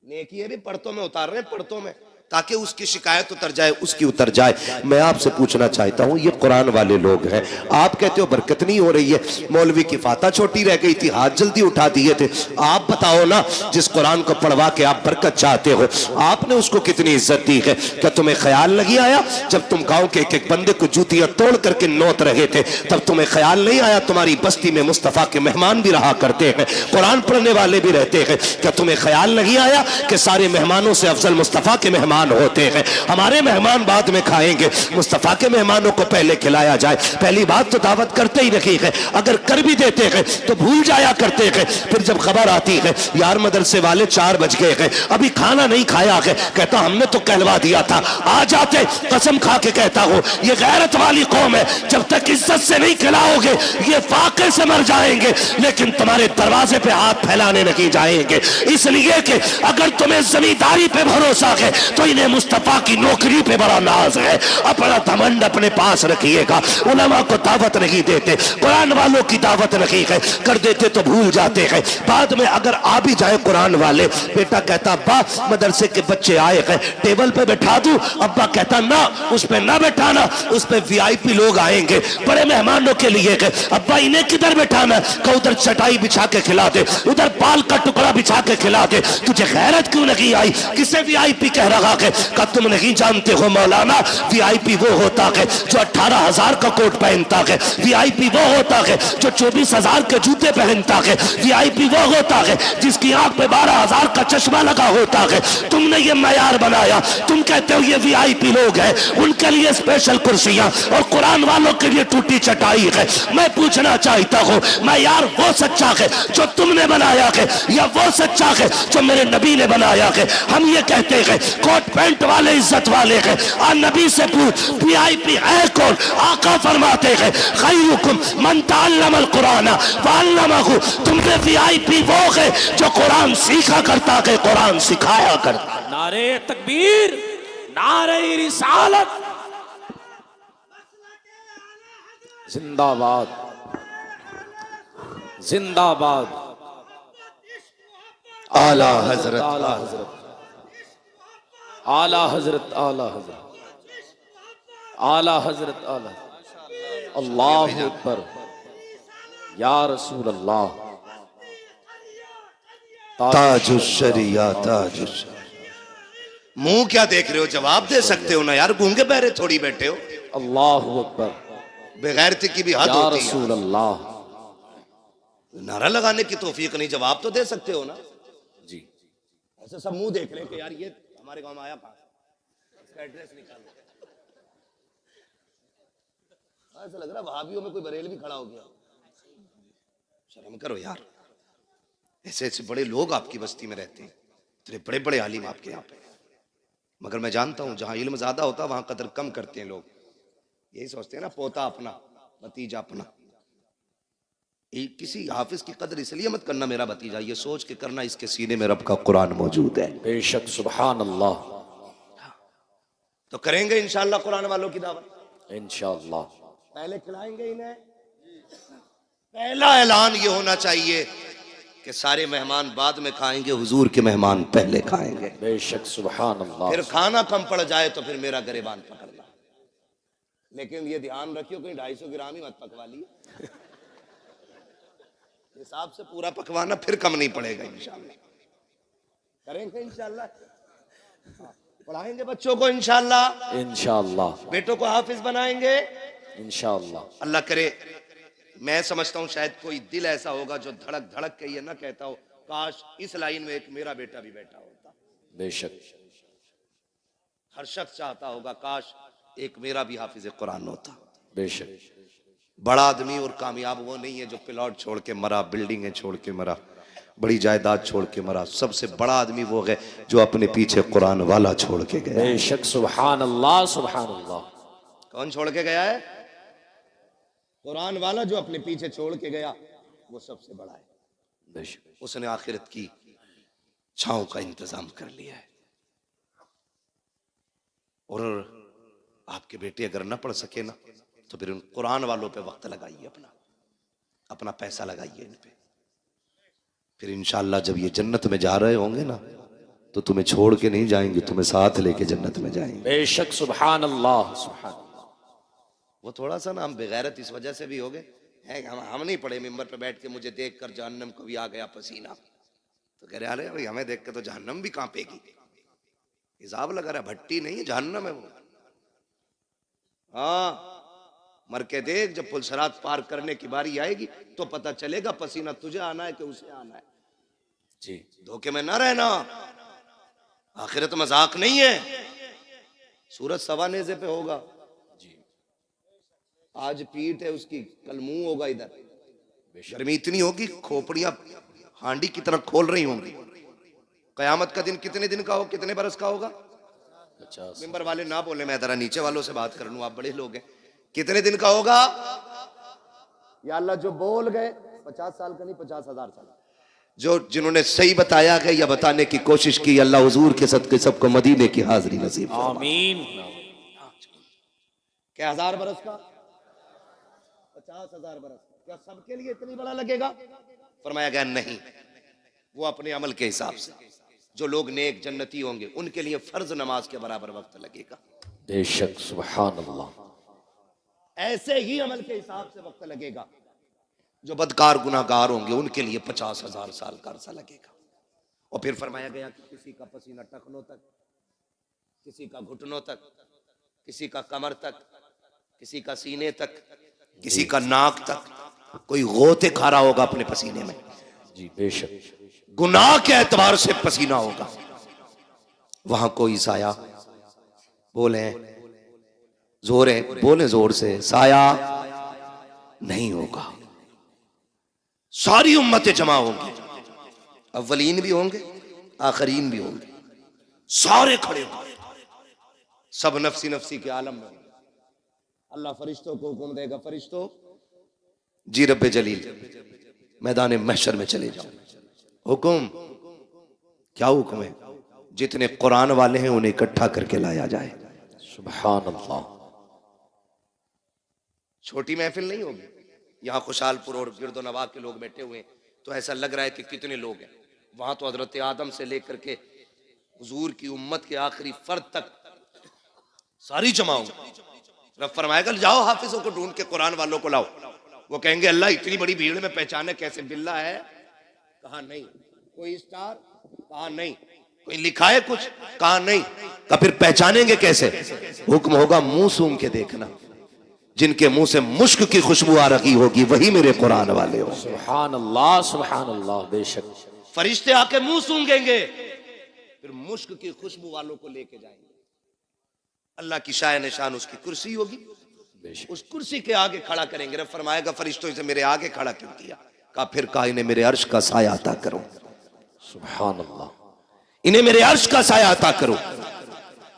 नेकी है भी पढ़तों में उतार रहे हैं, पढ़तों में। ताकि उसकी शिकायत उतर जाए, उसकी उतर जाए। मैं आपसे पूछना चाहता हूं, ये कुरान वाले लोग हैं, आप कहते हो बरकत नहीं हो रही है, मौलवी की फाता छोटी रह गई थी, हाथ जल्दी उठा दिए थे। आप बताओ ना, जिस कुरान को पढ़वा के आप बरकत चाहते हो, आपने उसको कितनी इज्जत दी है? क्या तुम्हें ख्याल नहीं आया जब तुम गांव के एक एक बंदे को जूतियां तोड़ करके नोत रहे थे, तब तुम्हें ख्याल नहीं आया तुम्हारी बस्ती में मुस्तफा के मेहमान भी रहा करते हैं, कुरान पढ़ने वाले भी रहते हैं? क्या तुम्हें ख्याल नहीं आया कि सारे मेहमानों से अफजल मुस्तफा के मेहमान होते हैं? हमारे मेहमान बाद में खाएंगे, मुस्तफा के मेहमानों को पहले खिलाया जाए। पहली बात तो दावत करते ही नहीं है, अगर कर भी देते हैं तो भूल जाया करते हैं। फिर जब खबर आती है यार मदरसे वाले 4 बज गए हैं, अभी खाना नहीं खाया है, कहता हमने तो कहलवा दिया था, आ जाते। कसम खा के कहता हूं, ये गैरत वाली कौम है, जब तक इज्जत से नहीं खिलाओगे ये फाके से मर जाएंगे, लेकिन तुम्हारे दरवाजे पे हाथ फैलाने नहीं जाएंगे। इसलिए कि अगर तुम्हें जमींदारी पे भरोसा है तो इन्हें मुस्तफा की नौकरी पे बड़ा नाज है। अपना घमंड अपने पास रखिएगा। उलमा को दावत नहीं देते, कुरान वालों की दावत नहीं है, कर देते तो भूल जाते हैं। बाद में अगर आ भी जाए कुरान वाले, बेटा कहता अब्बा मदरसे के बच्चे आए हैं, टेबल पे बैठा दूं? अब्बा कहता ना, उस पे ना बैठाना, उस पे वीआईपी लोग आएंगे, बड़े मेहमानों के लिए है। अब्बा इन्हें किधर बैठाना? का उधर चटाई बिछा के खिला दे, उधर पाल का टुकड़ा बिछा के खिला दे। तुझे गैरत क्यों नहीं आई? किसे वीआईपी कह रहा है? का तुम नहीं जानते हो मौलाना, वीआईपी वो होता है जो 18,000 का कोट पहनता है, वीआईपी वो होता है जो 24,000 के जूते पहनता है, वीआईपी वो होता है जिसकी आंख पे 12,000 का चश्मा लगा होता है। तुमने ये मयार बनाया, तुम कहते हो ये वीआईपी लोग हैं, उनके लिए स्पेशल कुर्सियां और कुरान वालों के लिए टूटी चटाई है। मैं पूछना चाहता हूं, मयार वो सच्चा है जो तुमने बनाया है या वो सच्चा है जो मेरे नबी ने बनाया है? हम ये कहते हैं कोट पैंट वाले इज्जत वाले हैं, और नबी से पूछ वीआईपी है कौन? आका फरमाते हैं खैरुकुम मन तअल्लमल कुरान व अल्लमहु। तुमने वीआईपी वो है जो कुरान सीखा करता है, कुरान सिखाया करता। नारे तकबीर, नारे रिसालत, जिंदाबाद जिंदाबाद। आला हजरत, आला हजरत, आला हजरत, आला हजरत, आला हजरत, आला। अल्लाह अकबर, या रसूल अल्लाह। ताजुश शरिया, ताजुश। मुंह क्या देख रहे हो? जवाब दे सकते हो ना यार, गूंगे बहरे थोड़ी बैठे हो। अल्लाह अकबर, बेगैरती की भी हद या होती है। रसूल अल्लाह। नारा लगाने की तौफीक नहीं, जवाब तो दे सकते हो ना जी। ऐसे सब मुंह देख रहे हैं कि यार ये हमारे गांव में आया कहां, इसका एड्रेस निकालो। ऐसा लग रहा है वहाबियों में कोई बरेलवी खड़ा हो गया। शर्म करो यार, ऐसे ऐसे बड़े लोग आपकी बस्ती में रहते हैं, इतने बड़े बड़े आलिम आपके यहाँ पे, मगर मैं जानता हूं जहां इल्म ज्यादा होता है वहां कदर कम करते हैं लोग। यही सोचते हैं ना, पोता अपना भतीजा अपना। किसी हाफिज की कदर इसलिए मत करना मेरा भतीजा, ये सोच के करना इसके सीने में रब का कुरान मौजूद है। बेशक, सुभान अल्लाह। तो करेंगे इंशाअल्लाह कुरान वालों की दावत, इंशाअल्लाह। पहले खिलाएंगे इन्हें। पहला ऐलान ये होना चाहिए कि सारे मेहमान बाद में खाएंगे, हुजूर के मेहमान पहले खाएंगे। बेशक, सुभान अल्लाह। फिर खाना कम पड़ जाए तो फिर मेरा गिरेबान पकड़ना, लेकिन ये ध्यान रखियो कहीं 250 ग्राम ही मत पकवा लिए। हिसाब से पूरा पकवाना, फिर कम नहीं पड़ेगा इंशाअल्लाह। करेंगे इंशाअल्लाह, पढ़ाएंगे बच्चों को इंशाअल्लाह, इंशाअल्लाह। बेटों को हाफिज बनाएंगे इंशाअल्लाह। अल्लाह करे। मैं समझता हूँ शायद कोई दिल ऐसा होगा जो धड़क धड़क के ये ना कहता हो काश इस लाइन में एक मेरा बेटा भी बैठा होता। बेशक, हर शख्स चाहता होगा काश एक मेरा भी हाफिज कुरान होता। बेशक। बड़ा आदमी और कामयाब वो नहीं है जो प्लॉट छोड़ के मरा, बिल्डिंगें छोड़ के मरा, बड़ी जायदाद छोड़ के मरा। सबसे बड़ा आदमी वो है जो अपने पीछे कुरान वाला छोड़ के गया। बेशक, सुभान अल्लाह, सुभान अल्लाह। कौन छोड़ के गया है? कुरान वाला जो अपने पीछे छोड़ के गया, वो सबसे बड़ा है। बेशक। उसने आखिरत की छांव का इंतजाम कर लिया है। और आपके बेटे अगर ना पढ़ सके ना, तो फिर उन कुरान वालों पे वक्त लगाइए, अपना पैसा लगाइए इन पे। फिर इंशाअल्लाह जब ये जन्नत में जा रहे होंगे ना, तो तुम्हें छोड़ के नहीं जाएंगे, तुम्हें साथ लेके जन्नत में जाएंगे। बेशक, सुभान अल्लाह, सुभान अल्लाह। वो थोड़ा सा ना हम बेगैरत इस वजह से भी हो गए हैं, हम नहीं पढ़े मिंबर पे बैठ के मुझे देख कर जहन्नम को भी आ गया पसीना, तो कह रहे अरे भाई हमें देख के तो जहन्नम भी कांपेगी। हिसाब लगा रहा, भट्टी नहीं है, जहन्नम है वो। हाँ, मर के देख, जब पुलसरात पार करने की बारी आएगी तो पता चलेगा पसीना तुझे आना है कि उसे आना है। जी, धोखे में ना रहना, आखिरत मजाक नहीं है। सूरज सवा नेज़े पे होगा, आज पीठ है उसकी, कल मुंह होगा। इधर गर्मी इतनी होगी, खोपड़ियां हांडी की तरह खोल रही होंगी। कयामत का दिन कितने दिन का हो, कितने बरस का होगा? 50। मिंबर वाले ना बोले, मैं जरा नीचे वालों से बात कर लूं, आप बड़े लोग हैं। कितने दिन का होगा? या अल्लाह जो बोल गए 50 साल का नहीं, 50,000 साल। जो जिन्होंने सही बताया है या बताने की कोशिश की, अल्लाह हुजूर के सदके सबको मदीने की हाजिरी नसीब फरमाए। आमीन। क्या 1000 बरस का? 50,000 बरस। क्या सबके लिए इतनी बड़ा लगेगा? फरमाया गया नहीं, वो अपने अमल के हिसाब से। जो लोग नेक जन्नती होंगे उनके लिए फर्ज नमाज के बराबर वक्त लगेगा। बेशक, सुभान अल्लाह। ऐसे ही अमल के हिसाब से वक्त लगेगा। जो बदकार गुनाहगार होंगे उनके लिए 50,000 साल का अरसा लगेगा। और फिर फरमाया गया कि किसी का पसीना टखनों तक, किसी का घुटनों तक, किसी का कमर तक, किसी का सीने तक, किसी का नाक तक। कोई गोते खा रहा होगा अपने पसीने में। जी, बेशक। गुनाह के एतबार से पसीना होगा। वहां कोई साया, बोले जोर है, बोले जोर से, साया नहीं होगा। सारी उम्मतें जमा होंगी, अव्वलीन भी होंगे, आखरीन भी होंगे, सारे खड़े होंगे, सब नफसी नफसी के आलम में। अल्लाह फरिश्तों को हुक्म देगा, फरिश्तों जी रब्बे जलील मैदान महशर में चले जाओ। हुक्म क्या हुक्म है? जितने कुरान वाले हैं उन्हें इकट्ठा करके लाया जाए। सुभान अल्लाह। छोटी महफिल नहीं होगी। यहाँ खुशालपुर और गिरदोनवा के लोग बैठे हुए हैं तो ऐसा लग रहा है कि कितने लोग हैं। वहां तो हजरत आदम से लेकर के हुजूर की उम्मत के आखिरी फर्द तक सारी जमा होंगी। रब फरमाएगा जाओ हाफिजों को ढूंढ के कुरान वालों को लाओ। वो कहेंगे अल्लाह इतनी बड़ी भीड़ में पहचाने कैसे? बिल्ला है? कहा नहीं। कोई स्टार? कहा नहीं। कोई लिखा है कुछ? कहा नहीं। तो फिर पहचानेंगे कैसे? हुक्म होगा मुंह सूंघ के देखना। जिनके मुंह से मुश्क की खुशबू आ रही होगी वही मेरे कुरान वाले हो। सुभान अल्लाह, सुभान अल्लाह। बेशक। फरिश्ते आके मुंह सूंघेंगे, फिर मुश्क की खुशबू वालों को लेके जाएंगे। अल्लाह की शाय निशान उसकी कुर्सी होगी, उस कुर्सी के आगे खड़ा करेंगे। रब फरमाएगा फरिश्तों से मेरे आगे खड़ा क्यों किया? कहा फिर कहा इन्हें मेरे अर्श का साया अता करो। सुभान अल्लाह। इन्हें मेरे अर्श का साया अता करो।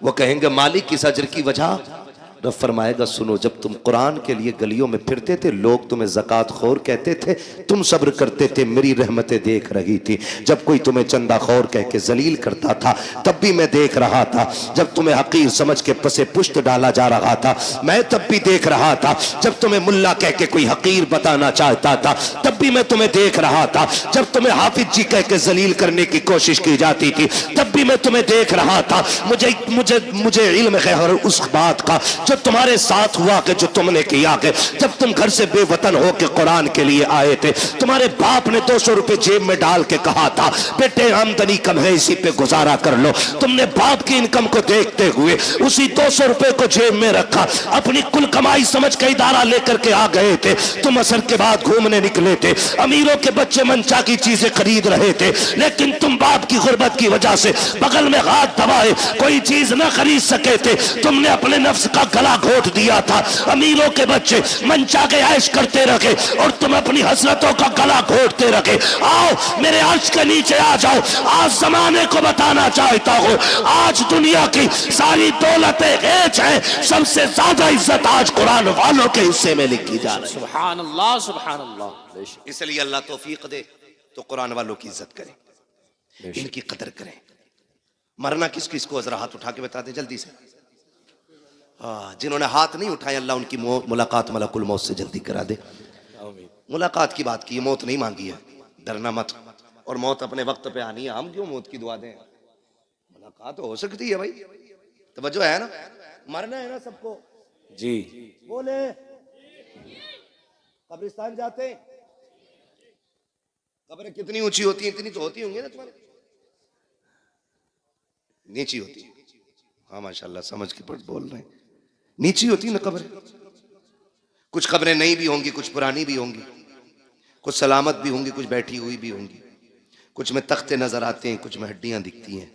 वो कहेंगे मालिक किस अजर की वजह? रब फरमाएगा सुनो, जब तुम कुरान के लिए गलियों में फिरते थे लोग तुम्हें ज़कात खोर कहते थे, तुम सब्र करते थे, मेरी रहमतें देख रही थी। जब कोई तुम्हें चंदा खोर कह के जलील करता था तब भी मैं देख रहा था। जब तुम्हें हकीर समझ के पसे पुश्त डाला जा रहा था मैं तब भी देख रहा था। जब तुम्हें मुल्ला कह के कोई हकीर बताना चाहता था तब भी मैं तुम्हें देख रहा था। जब तुम्हें हाफिज जी कह के जलील करने की कोशिश की जाती थी तब भी मैं तुम्हें देख रहा था। मुझे मुझे मुझे इल्म है हर उस बात का जो तुम्हारे साथ हुआ कि जो तुमने किया कि जब तुम घर से बेवतन हो के कुरान के लिए आए थे, तुम्हारे बाप ने 200 रुपए जेब में डाल के कहा था बेटे आमदनी कम है इसी पे गुजारा कर लो। तुमने बाप की इनकम को देखते हुए उसी 200 रुपए को जेब में रखा, अपनी कुल कमाई समझ के इदारा लेकर के आ गए थे। तुम असर के बाद घूमने निकले थे, अमीरों के बच्चे मनचा की चीजें खरीद रहे थे, लेकिन तुम बाप की गुर्बत की वजह से बगल में हाथ दबाए कोई चीज न खरीद सके थे। तुमने अपने नफ्स का गला घोट दिया था। अमीरों के बच्चे मनचा के ऐश करते रखे और तुम अपनी हसरतों का गला घोटते रखे। आओ मेरे अर्श के नीचे आ जाओ। आज जमाने को बताना चाहता हूँ आज दुनिया की सारी दौलतें हेच है, सबसे ज्यादा इज्जत आज कुरान वालों के हिस्से में लिखी जा रही है। सुभान अल्लाह, सुभान अल्लाह। इसलिए अल्लाह तौफीक दे तो कुरान वालों की इज्जत करें, इनकी कदर करें। मरना किस किस को? जरा हाथ उठा के बता दे जल्दी से। जिन्होंने हाथ नहीं उठाए अल्लाह उनकी मुलाकात मलकुल मौत से जल्दी करा दे। मुलाकात की बात की, मौत नहीं मांगी है, डरना मत। और मौत अपने वक्त पे आनी है, हम क्यों मौत की दुआ दें? मुलाकात हो सकती है भाई, तवज्जो है ना, मरना है ना सबको जी। बोले कब्रिस्तान जाते हैं, कब्रें कितनी ऊंची होती हैं? इतनी तो होती होंगी ना तुम्हारे, नीची होती है। हाँ माशाल्लाह समझ के बोल रहे हैं, नीची होती ना कब्रें। कुछ कब्रें नई भी होंगी, कुछ पुरानी भी होंगी, कुछ सलामत भी होंगी, कुछ बैठी हुई भी होंगी, कुछ में तख्ते नजर आते हैं, कुछ में हड्डियां दिखती हैं,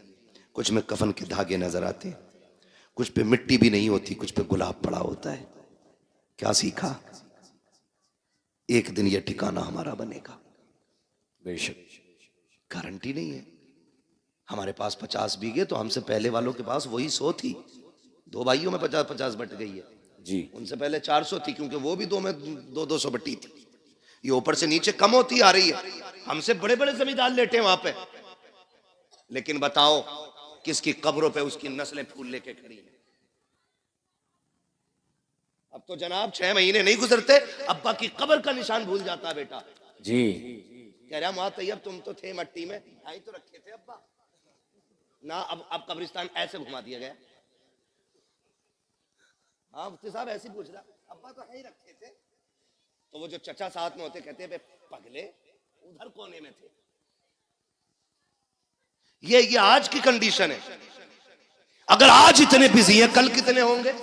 कुछ में कफन के धागे नजर आते हैं, कुछ पे मिट्टी भी नहीं होती, कुछ पे गुलाब पड़ा होता है। क्या सीखा? एक दिन यह ठिकाना हमारा बनेगा, बेशक गारंटी नहीं है। हमारे पास 50 बीघे, तो हमसे पहले वालों के पास वही 100 थी। 2 भाइयों में 50-50 बट गई है जी। उनसे पहले 400 थी, क्योंकि वो भी 2 में 200 बटी थी। ये ऊपर से नीचे कम होती आ रही है। हमसे बड़े बड़े जमींदार लेटे वहां पे, लेकिन बताओ किसकी कब्रों पे उसकी नस्लें फूल लेके खड़ी हैं। अब तो जनाब 6 महीने नहीं गुजरते, अब्बा की कब्र का निशान भूल जाता बेटा जी। कह रहा मां तैयब तुम तो थे मट्टी में, आई तो रखे थे अब्बा ना। अब कब्रिस्तान ऐसे घुमा दिया गया। हाँ मुफ्ती साहब ऐसे पूछ रहा, अब्बा तो यही रखे थे। तो वो जो चचा साथ में होते कहते हैं पगले उधर कोने में थे। ये आज की कंडीशन है। अगर आज इतने बिजी हैं, कल कितने होंगे?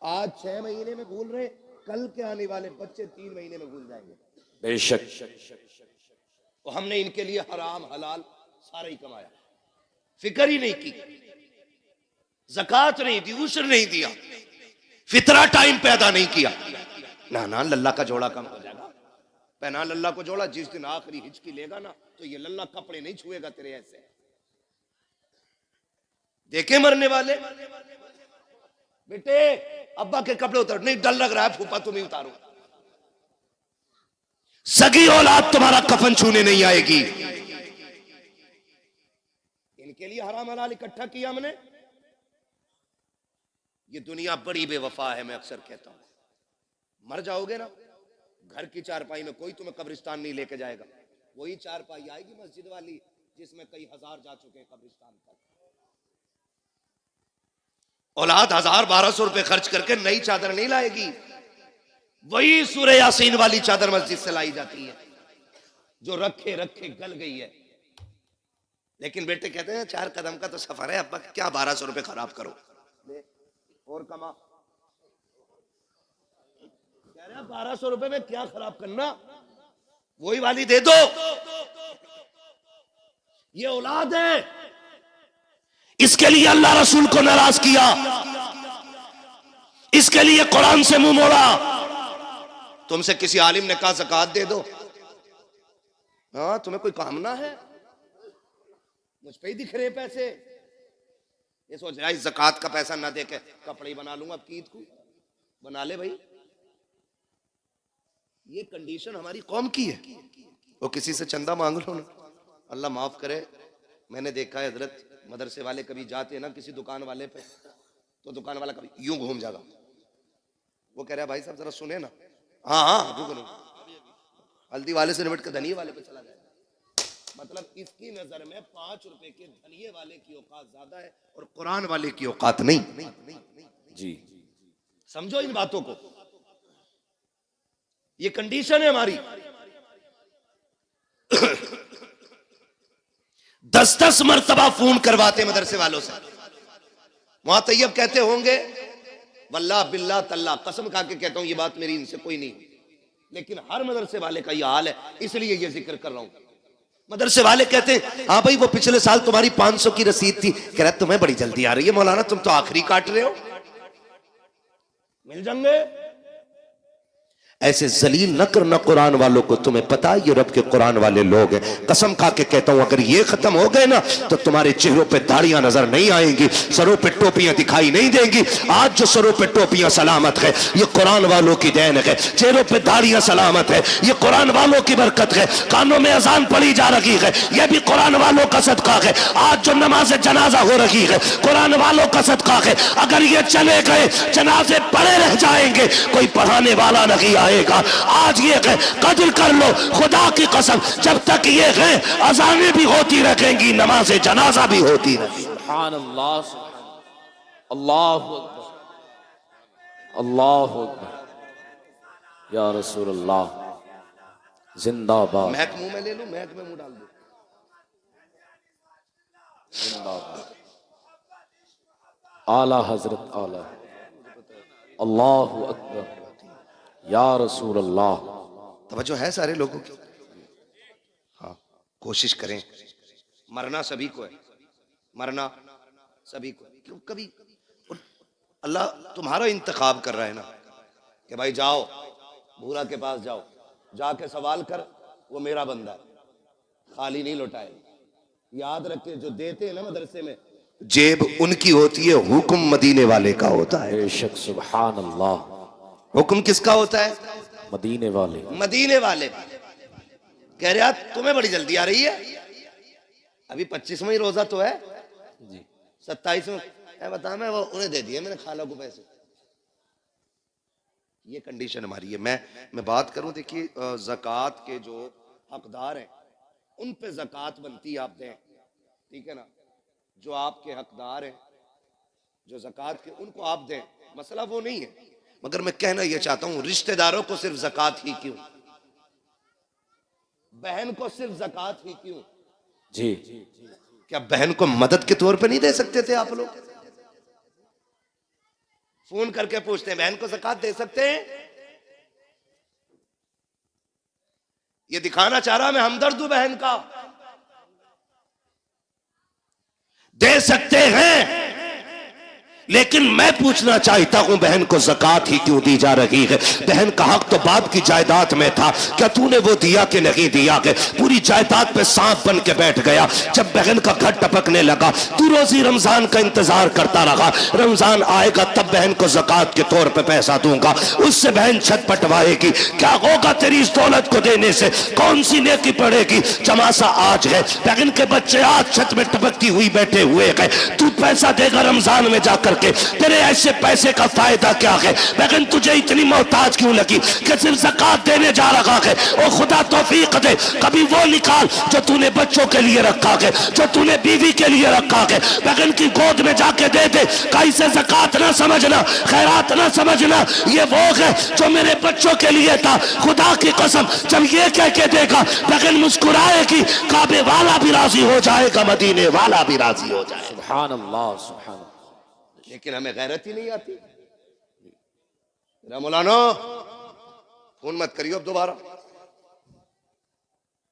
आज 6 महीने में भूल रहे, कल के आने वाले बच्चे 3 महीने में भूल जाएंगे। बेशक। तो हमने इनके लिए हराम हलाल सारा ही कमाया, फिक्र ही नहीं की, ज़कात नहीं दी, उश्र नहीं दिया, फितरा टाइम पैदा नहीं किया। ना लल्ला का जोड़ा कम हो जाएगा। पहना लल्ला को जोड़ा, जिस दिन आखिरी हिचकी लेगा ना, तो ये लल्ला कपड़े नहीं छुएगा तेरे ऐसे। देखे मरने वाले बेटे अब्बा के कपड़े उतर, नहीं डर लग रहा है फूफा तुम ही उतारो। सगी औलाद तुम्हारा कफन छूने नहीं आएगी। इनके लिए हराम हलाल इकट्ठा किया हमने। ये दुनिया बड़ी बेवफा है। मैं अक्सर कहता हूं, मर जाओगे ना, घर की चारपाई में कोई तुम्हें कब्रिस्तान नहीं लेके जाएगा। वही चारपाई आएगी मस्जिद वाली, जिसमें कई हजार जा चुके हैं कब्रिस्तान तक। औलाद 1000-1200 रुपए खर्च करके नई चादर नहीं लाएगी। वही सूरह यासीन वाली चादर मस्जिद से लाई जाती है, जो रखे रखे गल गई है। लेकिन बेटे कहते हैं 4 कदम का तो सफर है अब्बा, क्या 1200 रुपए खराब करो, ले और कमा। कह रहे 1200 रुपए में क्या खराब करना, वही वाली दे दो। ये औलाद है, इसके लिए अल्लाह रसूल को नाराज किया, इसके लिए कुरान से मुंह मोड़ा। तुमसे किसी आलिम ने कहा ज़कात दे दो, हाँ तुम्हें कोई कामना है, मुझ पे ही दिख रहे पैसे। ये सोच रहा है ज़कात का पैसा ना दे के कपड़े ही बना लूंगा, अब ईद को बना ले भाई। ये कंडीशन हमारी कौम की है। वो किसी से चंदा मांग लो ना, अल्लाह माफ करे। मैंने देखा है हजरत, मदरसे वाले कभी जाते हैं ना किसी दुकान वाले पे, तो दुकान वाला कभी यूं घूम जाएगा। वो कह रहा है भाई साहब जरा सुने ना, हाँ रुको, हल्दी वाले से निपट के धनिये वाले पे चला जाएगा। मतलब इसकी नजर में 5 रुपए के धनिये वाले की औकात ज्यादा है और कुरान वाले की औकात नहीं। जी समझो इन बातों को, ये कंडीशन है हमारी। 10-10 मरतबा फोन करवाते मदरसे वालों से। वहां तैयब कहते होंगे, वल्लाह बिल्लाह तल्ला, कसम खा के कहता हूं ये बात मेरी इनसे कोई नहीं, लेकिन हर मदरसे वाले का ये हाल है, इसलिए ये जिक्र कर रहा हूं। मदरसे वाले कहते हैं हाँ भाई वो पिछले साल तुम्हारी 500 की रसीद थी। कह रहा तुम्हें बड़ी जल्दी आ रही है मौलाना, तुम तो आखिरी काट रहे हो, मिल जाएंगे। ऐसे जलील न करना कुरान वालों को। तुम्हें पता है ये रब के कुरान वाले लोग हैं। कसम खा के कहता हूं अगर ये खत्म हो गए ना तो तुम्हारे चेहरों पे दाढ़ियां नजर नहीं आएंगी, सरों पे टोपियां दिखाई नहीं देंगी। आज जो सरों पे टोपियां सलामत है ये कुरान वालों की देन है, चेहरों पे दाढ़ियां सलामत है ये कुरान वालों की बरकत है। कानों में अजान पड़ी जा रही है यह भी कुरान वालों का सदका है। आज जो नमाज जनाजा हो रही है कुरान वालों का सदका है। अगर ये चले गए जनाजे पड़े रह जाएंगे, कोई पढ़ाने वाला नहीं आएगा। जाएगा। आज ये है, कदर कर लो खुदा की कसम, जब तक ये है अजानें भी होती रहेंगी, नमाज जनाजा भी होती रहेगी। सुभान अल्लाह, अल्लाहु अकबर, अल्लाहु अकबर, या रसूल अल्लाह, जिंदाबाद, महक मुंह में ले लूं, महक में मुंह डाल दूं। जिंदाबाद, आला हजरत आला, अल्लाहु अकबर, या रसूल अल्लाह। तवज्जो है सारे लोगों की? हाँ, कोशिश करें। मरना सभी को है, मरना सभी को है। क्यों कभी अल्लाह तुम्हारा इंतखाब कर रहा है ना कि भाई जाओ भूरा के पास जाओ, जाके सवाल कर, वो मेरा बंदा है, खाली नहीं लौटाए। याद रखे जो देते हैं ना मदरसे में, जेब उनकी होती है, हुक्म मदीने वाले का होता है। बेशक, सुभान अल्लाह, हुक्म किसका होता है? मदीने वाले, मदीने वाले। कह रहे यार तुम्हें बड़ी जल्दी आ रही है, अभी 25वां ही रोजा तो है जी, 27वां बता, मैं वो उन्हें दे दिए मैंने खाला को पैसे। ये कंडीशन हमारी है। मैं बात करूं, देखिए ज़कात के जो हकदार हैं उन पे ज़कात बनती है, आप दें, ठीक है ना। जो आपके हकदार हैं, जो ज़कात के, उनको आप दें, मसला वो नहीं है। मगर मैं कहना यह चाहता हूं, रिश्तेदारों को सिर्फ ज़कात ही क्यों, बहन को सिर्फ ज़कात ही क्यों? जी, क्या बहन को मदद के तौर पे नहीं दे सकते थे आप लोग? फोन करके पूछते हैं बहन को ज़कात दे सकते हैं? ये दिखाना चाह रहा मैं हमदर्द हूं बहन का। दे सकते हैं, लेकिन मैं पूछना चाहता हूं बहन को ज़कात ही क्यों दी जा रही है? बहन का हक तो बाप की जायदाद में था, क्या तूने वो दिया कि नहीं दिया? के पूरी जायदाद पे सांप बन के बैठ गया। जब बहन का घर टपकने लगा, तू रोजी रमजान का इंतजार करता रहा, रमजान आएगा तब बहन को ज़कात के तौर पे पैसा दूंगा, उससे बहन छत पटवाएगी। क्या होगा तेरी इस दौलत को देने से? कौन सी नेकी पड़ेगी? चमासा आज है, बहन के बच्चे आज छत में टपकती हुई बैठे हुए हैं, तू पैसा देगा रमजान में जाकर के, तेरे ऐसे पैसे का फायदा क्या है? बहन तुझे इतनी मोहताज क्यों लगी कि सिर्फ ज़कात देने जा रहा है? ओ खुदा तौफीक दे, कभी वो निकाल जो तूने बच्चों के लिए रखा है, जो तूने बीवी के लिए रखा है, बहन की गोद में जाके दे दे। कैसे ज़कात ना समझना, खैरात ना समझना, ये वो है जो मेरे बच्चों के लिए था। खुदा की कसम, जब ये कह के देगा बहन मुस्कुराएगी, काबे वाला भी राजी हो जाएगा, मदीने वाला भी राजी हो जाएगा। सुभान अल्लाह, सुभान अल्लाह। लेकिन हमें गैरत ही नहीं आती। मौलाना फोन मत करियो अब दोबारा।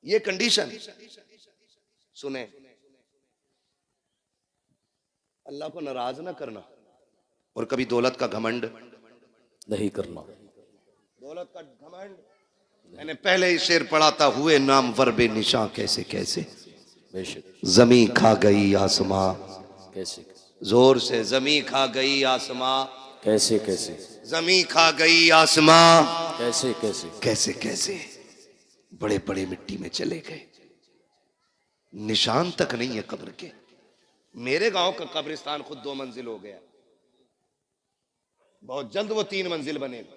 ये कंडीशन सुने, अल्लाह को नाराज ना करना और कभी दौलत का घमंड नहीं करना। दौलत का घमंड, मैंने पहले ही शेर पढ़ा था, हुए नाम वर्बे निशां कैसे कैसे, बेशक, जमी खा गई आसमां, कैसे जोर से जमी खा गई आसमां, कैसे कैसे, जमी खा गई आसमां, कैसे कैसे, कैसे कैसे, बड़े बड़े मिट्टी में चले गए, निशान तक नहीं है कब्र के। मेरे गांव का कब्रिस्तान खुद 2 मंजिल हो गया, बहुत जल्द वो 3 मंजिल बनेगा,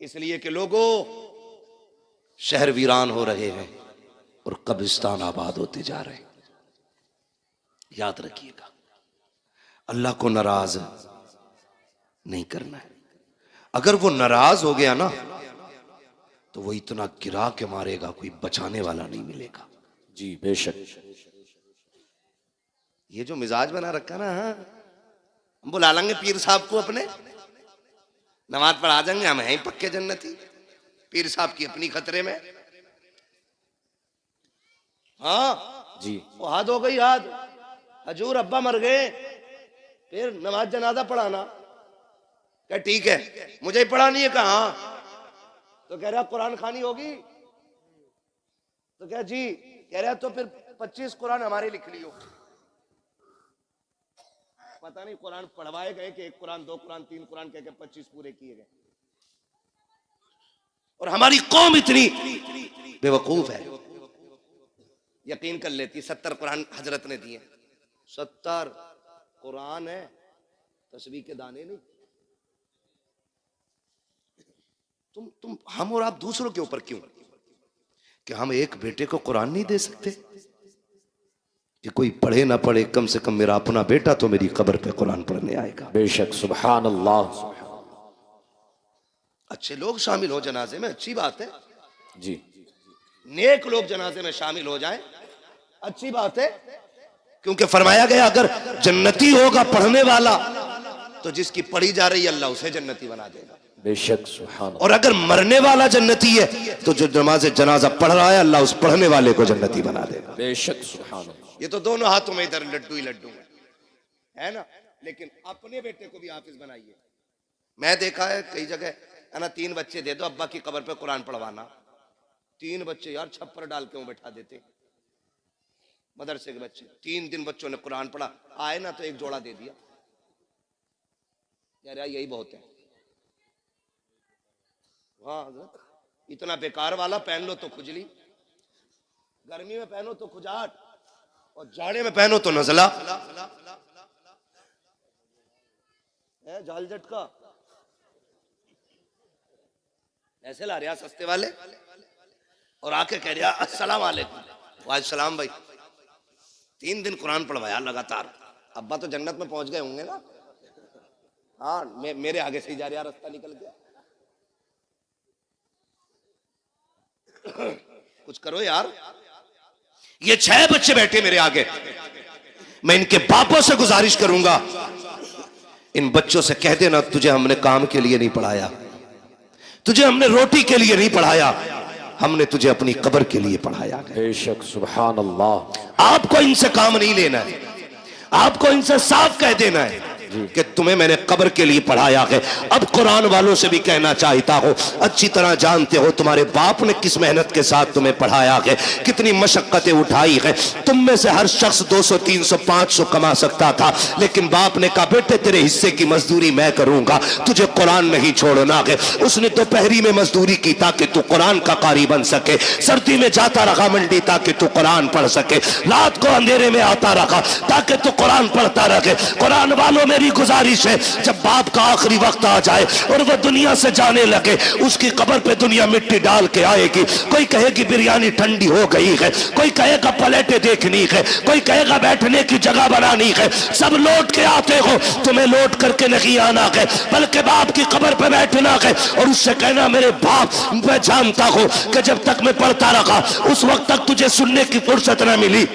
इसलिए कि लोगों शहर वीरान हो रहे हैं और कब्रिस्तान आबाद होते जा रहे हैं। याद रखिएगा, अल्लाह को नाराज नहीं करना है। अगर वो नाराज हो गया ना तो वो इतना गिरा के मारेगा, कोई बचाने वाला नहीं मिलेगा। जी बेशक। ये जो मिजाज बना रखा ना, हम बुला लेंगे पीर साहब को अपने, नमाज पढ़ा देंगे, हम हैं पक्के जन्नती। पीर साहब की अपनी खतरे में। हाँ जी, वो हाथ हो गई, हाथ हजूर अब्बा मर गए, फिर नमाज जनाजा पढ़ाना। क्या ठीक है, मुझे ही पढ़ानी है। कहा तो कह रहा कुरान खानी होगी, तो क्या जी कह रहा तो फिर 25 कुरान हमारे लिख लियो। पता नहीं कुरान पढ़वाए गए कि 1 कुरान 2 कुरान 3 कुरान कह के 25 पूरे किए गए। और हमारी कौम इतनी बेवकूफ है, यकीन कर लेती 70 कुरान हजरत ने दिए। 70 कुरान है, तस्बीह के दाने नहीं। तुम हम और आप दूसरों के ऊपर क्यों कि हम एक बेटे को कुरान नहीं दे सकते कि कोई पढ़े ना पढ़े, कम से कम मेरा अपना बेटा तो मेरी कब्र पे कुरान पढ़ने आएगा। बेशक, सुभान अल्लाह। अच्छे लोग शामिल हो जनाजे में, अच्छी बात है जी। नेक लोग जनाजे में शामिल हो जाएं, अच्छी बात है, क्योंकि फरमाया गया अगर जन्नती होगा पढ़ने वाला तो जिसकी पढ़ी जा रही है अल्लाह उसे जन्नती बना देगा। बेशक, सुभान। और अगर मरने वाला जन्नती है तो जो नमाज जनाजा पढ़ रहा है अल्लाह उस पढ़ने वाले को जन्नती बना देगा। बेशक, सुभान। ये तो दोनों हाथों में इधर लड्डू ही लड्डू है ना। लेकिन अपने बेटे को भी हाफिज बनाइए। मैं देखा है कई जगह है ना, 3 बच्चे दे दो अब्बा की कब्र पे कुरान पढ़वाना। 3 बच्चे यार छप्पर डाल के बैठा देते मदरसे के बच्चे। 3 दिन बच्चों ने कुरान पढ़ा, आए ना तो एक जोड़ा दे दिया। यार यही बहुत है। हाँ हज़रत, इतना बेकार वाला पहन लो तो खुजली, गर्मी में पहनो तो खुजाट, और जाड़े में पहनो तो नजला है, जाल झटका। ऐसे ला रहा सस्ते वाले और आके कह रहा अस्सलाम वालेकुम। वालेकुम सलाम भाई। 3 दिन कुरान पढ़वाया लगातार। अब्बा तो जन्नत में पहुंच गए होंगे ना। हाँ मेरे आगे से ही जा रहा, रास्ता निकल गया। कुछ करो यार। ये 6 बच्चे बैठे मेरे आगे, मैं इनके बापों से गुजारिश करूंगा इन बच्चों से कह देना तुझे हमने काम के लिए नहीं पढ़ाया, तुझे हमने रोटी के लिए नहीं पढ़ाया, हमने तुझे अपनी कब्र के लिए पढ़ाया। बेशक, सुभान अल्लाह। आपको इनसे काम नहीं लेना है, आपको इनसे साफ कह देना है कि तुम्हें मैंने कब्र के लिए पढ़ाया है। अब कुरान वालों से भी कहना चाहता हूं, अच्छी तरह जानते हो तुम्हारे बाप ने किस मेहनत के साथ तुम्हें पढ़ाया है, कितनी मशक्कतें उठाई है। तुम में से हर शख्स 200, 300, 500 कमा सकता था, लेकिन बाप ने कहा बेटे तेरे हिस्से की मजदूरी मैं करूंगा, तुझे कुरान नहीं छोड़ना है। उसने दोपहरी में मजदूरी की ताकि तू कुरान का कारी बन सके, सर्दी में जाता रहा मंडी ताकि तू कुरान पढ़ सके, रात को अंधेरे में आता रहा ताकि तू कुरान पढ़ता रहे। कुरान वालों में गुजारिश है जब बाप का आखिरी वक्त आ जाए और वह दुनिया से जाने लगे, उसकी कब्र पे दुनिया मिट्टी डाल के आएगी। कोई कहेगी बिरयानी ठंडी हो गई है, कोई कहेगा प्लेटें देखनी है, कोई कहेगा बैठने की जगह बनानी है। सब लौट के आते हो, तुम्हें लौट करके नहीं आना है, बल्कि बाप की कब्र पे बैठना है और उससे कहना मेरे बाप मैं जानता हूं कि जब तक मैं पढ़ता रहा उस वक्त तक तुझे सुनने की फुर्सत न मिली,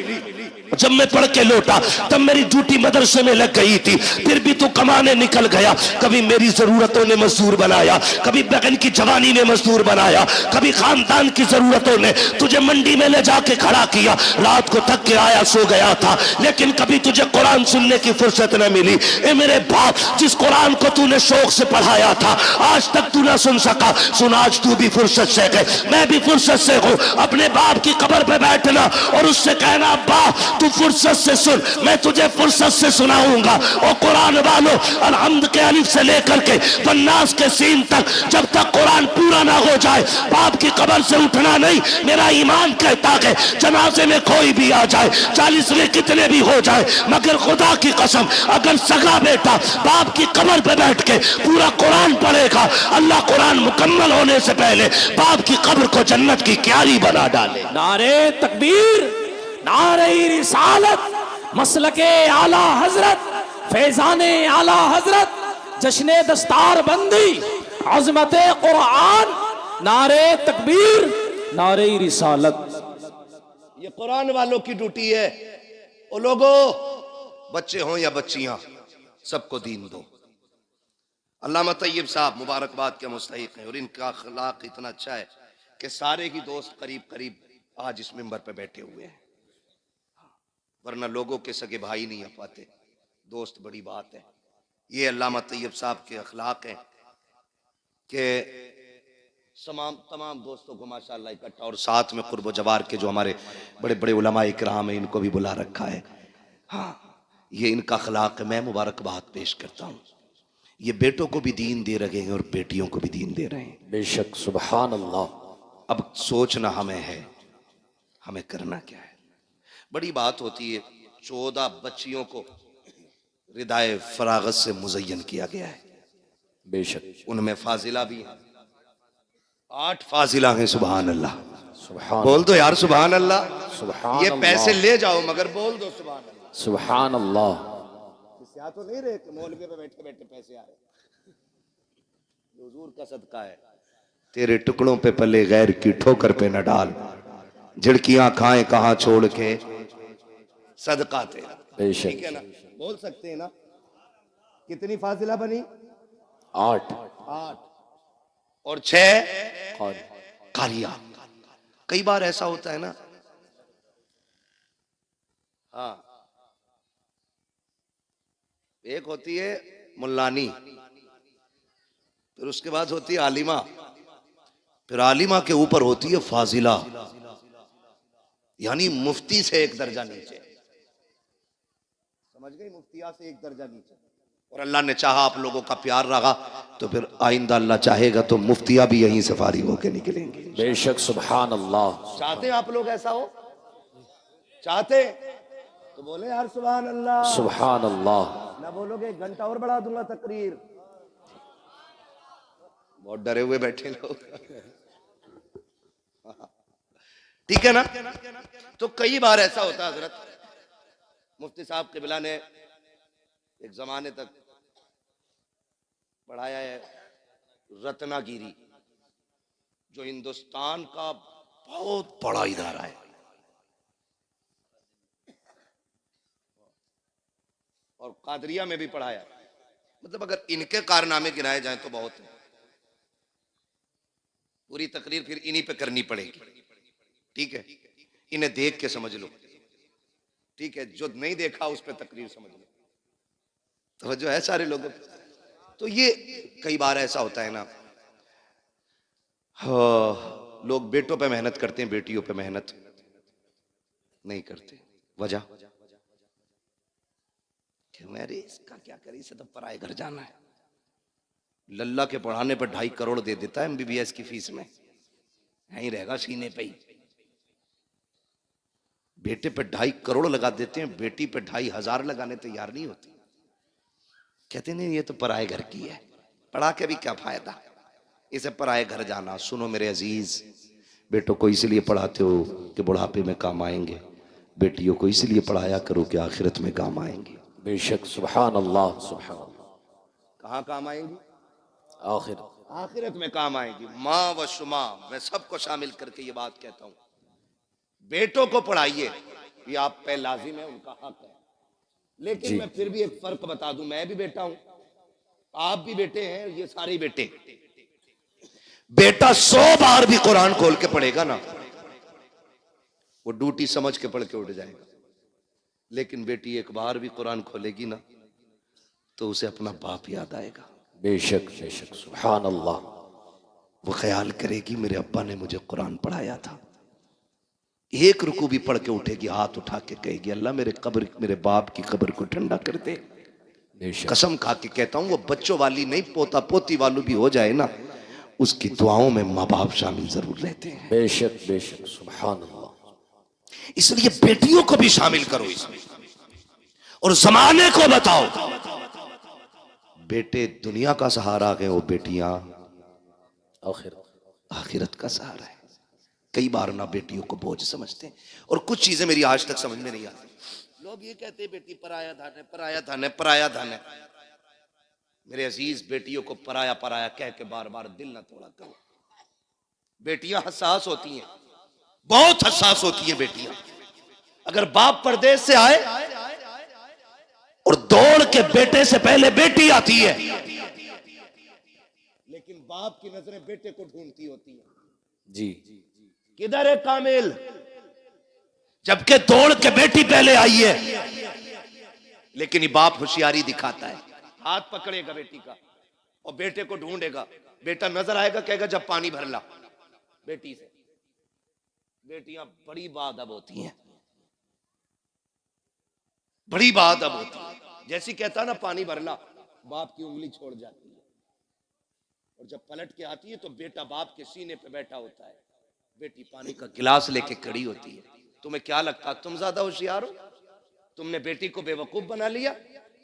जब मैं पढ़ के लौटा तब मेरी ड्यूटी मदरसे में लग गई थी, फिर भी तू कमाने निकल गया। कभी मेरी जरूरतों ने मजदूर बनाया, कभी बहन की जवानी ने मजदूर बनाया, कभी खानदान की जरूरतों ने तुझे मंडी में ले जाके खड़ा किया। रात को थक के आया सो गया था, लेकिन कभी तुझे कुरान सुनने की फुर्सत न मिली। ए मेरे बाप, जिस कुरान को तूने शौक से पढ़ाया था आज तक तू ना सुन सका, सुन आज तू भी फुर्सत से है, मैं भी फुर्सत से हूँ। अपने बाप की कब्र पे बैठना और उससे कहना अब्बा तू फुर्सत से सुन, मैं तुझे फुर्सत से सुनाऊंगा। और कुरान वालों अलहम्द के अलिफ से लेकर के वन्नास के सीन तक जब तक कुरान पूरा ना हो जाए बाप की कब्र से उठना नहीं। मेरा ईमान कहता है जनाजे में कोई भी आ जाए, 40 में कितने भी हो जाए, मगर खुदा की कसम अगर सगा बेटा बाप की कब्र पे बैठ के पूरा कुरान पढ़ेगा, अल्लाह कुरान मुकम्मल होने से पहले बाप की कब्र को जन्नत की क्यारी बना डाले। नारे तकबीर, नारे रिसालत, मसलके आला हजरत, फैजाने आला हजरत, जश्ने दस्तार बंदी, अजमते कुरान, नारे तकबीर, नारे रिसालत। ये कुरान वालों की ड्यूटी है। ओ लोगों, बच्चे हों या बच्चियां, सबको दीन दो। अल्लामा तैयब साहब मुबारकबाद के मुस्तहिक हैं और इनका अखलाक इतना अच्छा है कि सारे ही दोस्त करीब करीब आज इस मिंबर पे बैठे हुए हैं, वरना लोगों के सगे भाई नहीं आ पाते, दोस्त बड़ी बात है। ये अल्लामा तैयब साहब के अखलाक हैं कि तमाम दोस्तों को माशाअल्लाह इकट्ठा और साथ में कुर्ब जवार के जो हमारे बड़े बड़े उलमा इकराम हैं इनको भी बुला रखा है। हाँ, ये इनका अखलाक है, मैं मुबारकबाद पेश करता हूँ। ये बेटों को भी दीन दे रहे हैं और बेटियों को भी दीन दे रहे हैं। बेशक, सुभान अल्लाह। अब सोचना हमें है, हमें करना क्या है। बड़ी बात होती है, 14 बच्चियों को रिदाए फरागत से मुज़य्यन किया गया है। बेशक, उनमें फाजिला भी है, 8 फाजिला हैं। सुभान अल्लाह, सुभान बोल दो यार सुभान अल्लाह। सुभान ये पैसे अल्लाह। ले जाओ मगर बोल दो सुभान अल्लाह। सुभान अल्लाह। क्या तो नहीं रहे कि मौलवी पे बैठे बैठे पैसे आ रहे, हुजूर का सदका है। तेरे टुकड़ों पे पले गैर की ठोकर पे न डाल, झिड़कियां खाए कहां छोड़ के सदका तेरा। बेशक। ठीक है ना, बोल सकते हैं ना। कितनी फाजिला बनी? 8 और 6 कारी। कारिया। कई बार ऐसा होता है ना, हाँ, एक होती है मुल्लानी, फिर उसके बाद होती है आलिमा, फिर आलिमा के ऊपर होती है फाजिला, यानी मुफ्ती से एक दर्जा नीचे। समझ गई? मुफ्तिया से एक दर्जा नीचे। और अल्लाह ने चाहा आप लोगों का प्यार रहा तो फिर आइंदा अल्लाह चाहेगा तो मुफ्तिया भी यहीं से फारिग होके निकलेंगे। बेशक। सुभान अल्लाह। चाहते हैं आप लोग ऐसा हो? चाहते तो बोले यार सुभान अल्लाह। सुभान अल्लाह। ना बोलोगे 1 घंटा और बढ़ा दूंगा तकरीर। बहुत डरे हुए बैठे लोग। ठीक है ना। तो कई बार ऐसा होता है हजरत, मुफ्ती साहब क़िबला ने एक जमाने तक पढ़ाया है रत्नागिरी, जो हिंदुस्तान का बहुत बड़ा इदारा है, और कादरिया में भी पढ़ाया। मतलब अगर इनके कारनामे गिनाए जाएं तो बहुत है। पूरी तकरीर फिर इन्हीं पे करनी पड़ेगी। ठीक है, इन्हें देख के समझ लो। ठीक है, जो नहीं देखा उस पे तकरीर समझ लो। तो जो है सारे लोगों, तो ये कई बार ऐसा होता है ना, हाँ, लोग बेटों पे मेहनत करते हैं, बेटियों पे मेहनत नहीं करते। वजह मेरे इसका क्या करी, इसे तो पराए घर जाना है। लल्ला के पढ़ाने पर 2.5 करोड़ दे देता है MBBS की फीस में, यहीं रहेगा सीने पे ही। बेटे पे 2.5 करोड़ लगा देते हैं, बेटी पे 2,500 लगाने तैयार नहीं होती। कहते नहीं ये तो पराए घर की है, पढ़ा के भी क्या फायदा, इसे पराए घर जाना। सुनो मेरे अजीज, बेटों को इसलिए पढ़ाते हो कि बुढ़ापे में काम आएंगे, बेटियों को इसलिए पढ़ाया करो कि आखिरत में काम आएंगे। बेशक। सुभान अल्लाह। सुभान अल्लाह। कहाँ काम आएंगी? आखिरत में काम आएंगी। माँ व शुमा, मैं सबको शामिल करके ये बात कहता हूँ, बेटों को पढ़ाइए, ये आप पे लाजिम है, उनका हक है। लेकिन मैं फिर भी एक फर्क बता दूं, मैं भी बेटा हूं, आप भी बेटे हैं, ये सारे बेटे। बेटा 100 बार भी कुरान खोल के पढ़ेगा ना, वो ड्यूटी समझ के पढ़ के उठ जाएगा। लेकिन बेटी एक बार भी कुरान खोलेगी ना तो उसे अपना बाप याद आएगा। बेशक। बेशक। सुभान अल्लाह। वो ख्याल करेगी मेरे अब्बा ने मुझे कुरान पढ़ाया था। एक रुकू भी पढ़ के उठेगी, हाथ उठा के कहेगी अल्लाह मेरे बाप की कब्र को ठंडा कर दे। कसम खा के कहता हूं, वो बच्चों वाली नहीं, पोता पोती वालों भी हो जाए ना, उसकी दुआओं में माँ बाप शामिल जरूर रहते हैं। बेशक। बेशक। सुभान अल्लाह। इसलिए बेटियों को भी शामिल करो इसमें, और जमाने को बताओ बेटे दुनिया का सहारा है, वो बेटियां आखिरत का सहारा है। कई बार ना बेटियों को बोझ समझते हैं, और कुछ चीजें मेरी आज तक समझ में नहीं आती। लोग ये कहते हैं बेटी पराया धन है, पराया धन है, पराया धन है। मेरे अजीज, बेटियों को पराया पराया कह के बार बार दिल ना तोड़ा करो। बेटियां हसास होती हैं, बहुत हसास होती है बेटियां। अगर बाप परदेश से आए और दौड़ के बेटे से पहले बेटी आती है, लेकिन बाप की नजरें बेटे को ढूंढती होती है। जी। किधर है कामिल, जबकि दौड़ के बेटी पहले आई है। लेकिन ये बाप होशियारी दिखाता है, हाथ पकड़ेगा बेटी का और बेटे को ढूंढेगा। बेटा नजर आएगा, कहेगा जब पानी भर ला। बेटी से बेटियां बड़ी बाअदब होती हैं, बड़ी बाअदब होती है। जैसी कहता ना पानी भर ला, बाप की उंगली छोड़ जाती है, और जब पलट के आती है तो बेटा बाप के सीने पे बैठा होता है, बेटी पानी का गिलास लेके खड़ी होती है। तुम्हें क्या लगता तुम ज्यादा होशियार हो? तुमने बेटी को बेवकूफ बना लिया।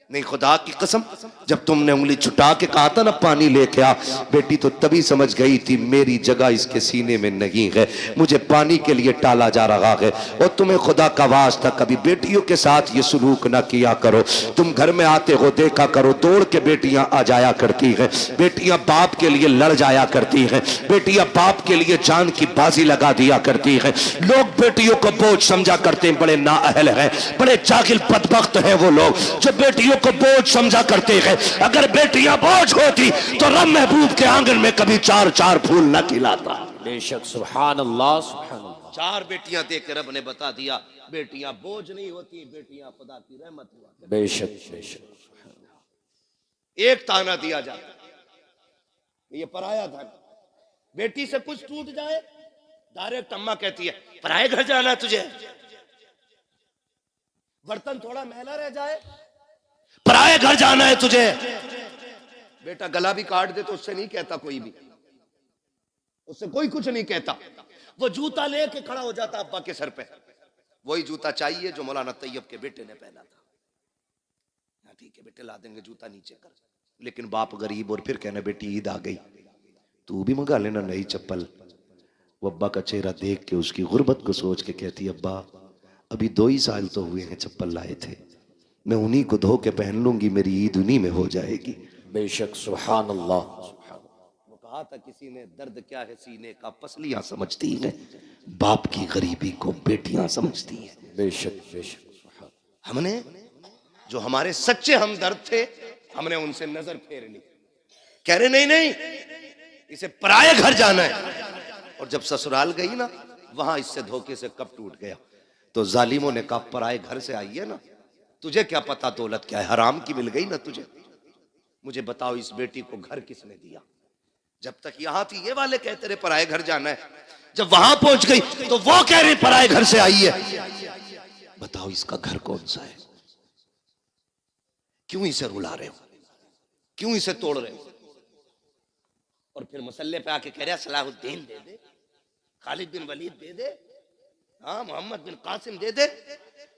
नहीं, खुदा की कसम, जब तुमने उंगली छुटा के कहा था ना पानी लेके आ, बेटी तो तभी समझ गई थी मेरी जगह इसके सीने में नहीं है, मुझे पानी के लिए टाला जा रहा है। और तुम्हें खुदा का वास्ता कभी बेटियों के साथ ये सलूक ना किया करो। तुम घर में आते हो देखा करो, दौड़ के बेटियां आ जाया करती हैं, बेटियां बाप के लिए लड़ जाया करती हैं, बेटियां बाप के लिए जान की बाजी लगा दिया करती हैं। लोग बेटियों को बोझ समझा करते हैं, बड़े नाअहल हैं, बड़े जाहिल बदबख्त हैं वो लोग जो बेटियों को बोझ समझा करते हैं। अगर बेटियां बोझ होती तो रब महबूब के आंगन में कभी चार चार फूल न खिलाता। बेशक, सुभान अल्लाह, सुभान अल्लाह। चार बेटियां देख के रब ने बता दिया बेटियां बोझ नहीं होती, बेटियां खुदा की रहमत हुआ। बेशक बेशक। एक ताना दिया जाता, ये पराया धन, बेटी से कुछ टूट जाए डायरेक्ट अम्मा कहती है पराए घर जाना तुझे, बर्तन थोड़ा मैला रह जाए पराए घर जाना है तुझे। बेटा गला भी काट दे तो उससे नहीं कहता कोई भी, उससे कोई कुछ नहीं कहता। वो जूता लेके खड़ा हो जाता अब्बा के सर पे, वही जूता चाहिए जो मौलाना तैयब के बेटे ने पहना था। ठीक है बेटे ला देंगे जूता नीचे कर, लेकिन बाप गरीब और फिर कहना बेटी ईद आ गई तू भी मंगा लेना नई चप्पल। वो अब्बा का चेहरा देख के उसकी गुर्बत को सोच के कहती अब्बा अभी 2 ही साल तो हुए हैं चप्पल लाए थे, मैं उन्हीं को धो के पहन लूंगी, मेरी ईद उन्हीं में हो जाएगी। बेशक, सुभान अल्लाह। वो कहा था किसी ने दर्द क्या है सीने का पसलियां समझती हैं, बाप की गरीबी को बेटियां समझती हैं। बेशक बेशक। हमने जो हमारे सच्चे हमदर्द थे हमने उनसे नजर फेर ली, कह रहे नहीं नहीं इसे पराये घर जाना है। और जब ससुराल गई ना वहां इससे धोखे से कब टूट गया। तो जालिमों ने कहा पराये घर से आई है ना, तुझे क्या पता दौलत क्या है, हराम की मिल गई ना तुझे, मुझे बताओ इस बेटी को घर किसने दिया। जब तक यहां थी ये वाले कहते रहे पराये घर जाना है, जब वहां पहुंच गई तो वो कह रही पराये घर से आई है। बताओ इसका घर कौन सा है, क्यों इसे रुला रहे हो, क्यों इसे तोड़ रहे हो। और फिर मसल्ले पे आके कह रहा सलाहुद्दीन दे दे, खालिद बिन वलीद दे दे, हाँ मोहम्मद बिन कासिम दे दे।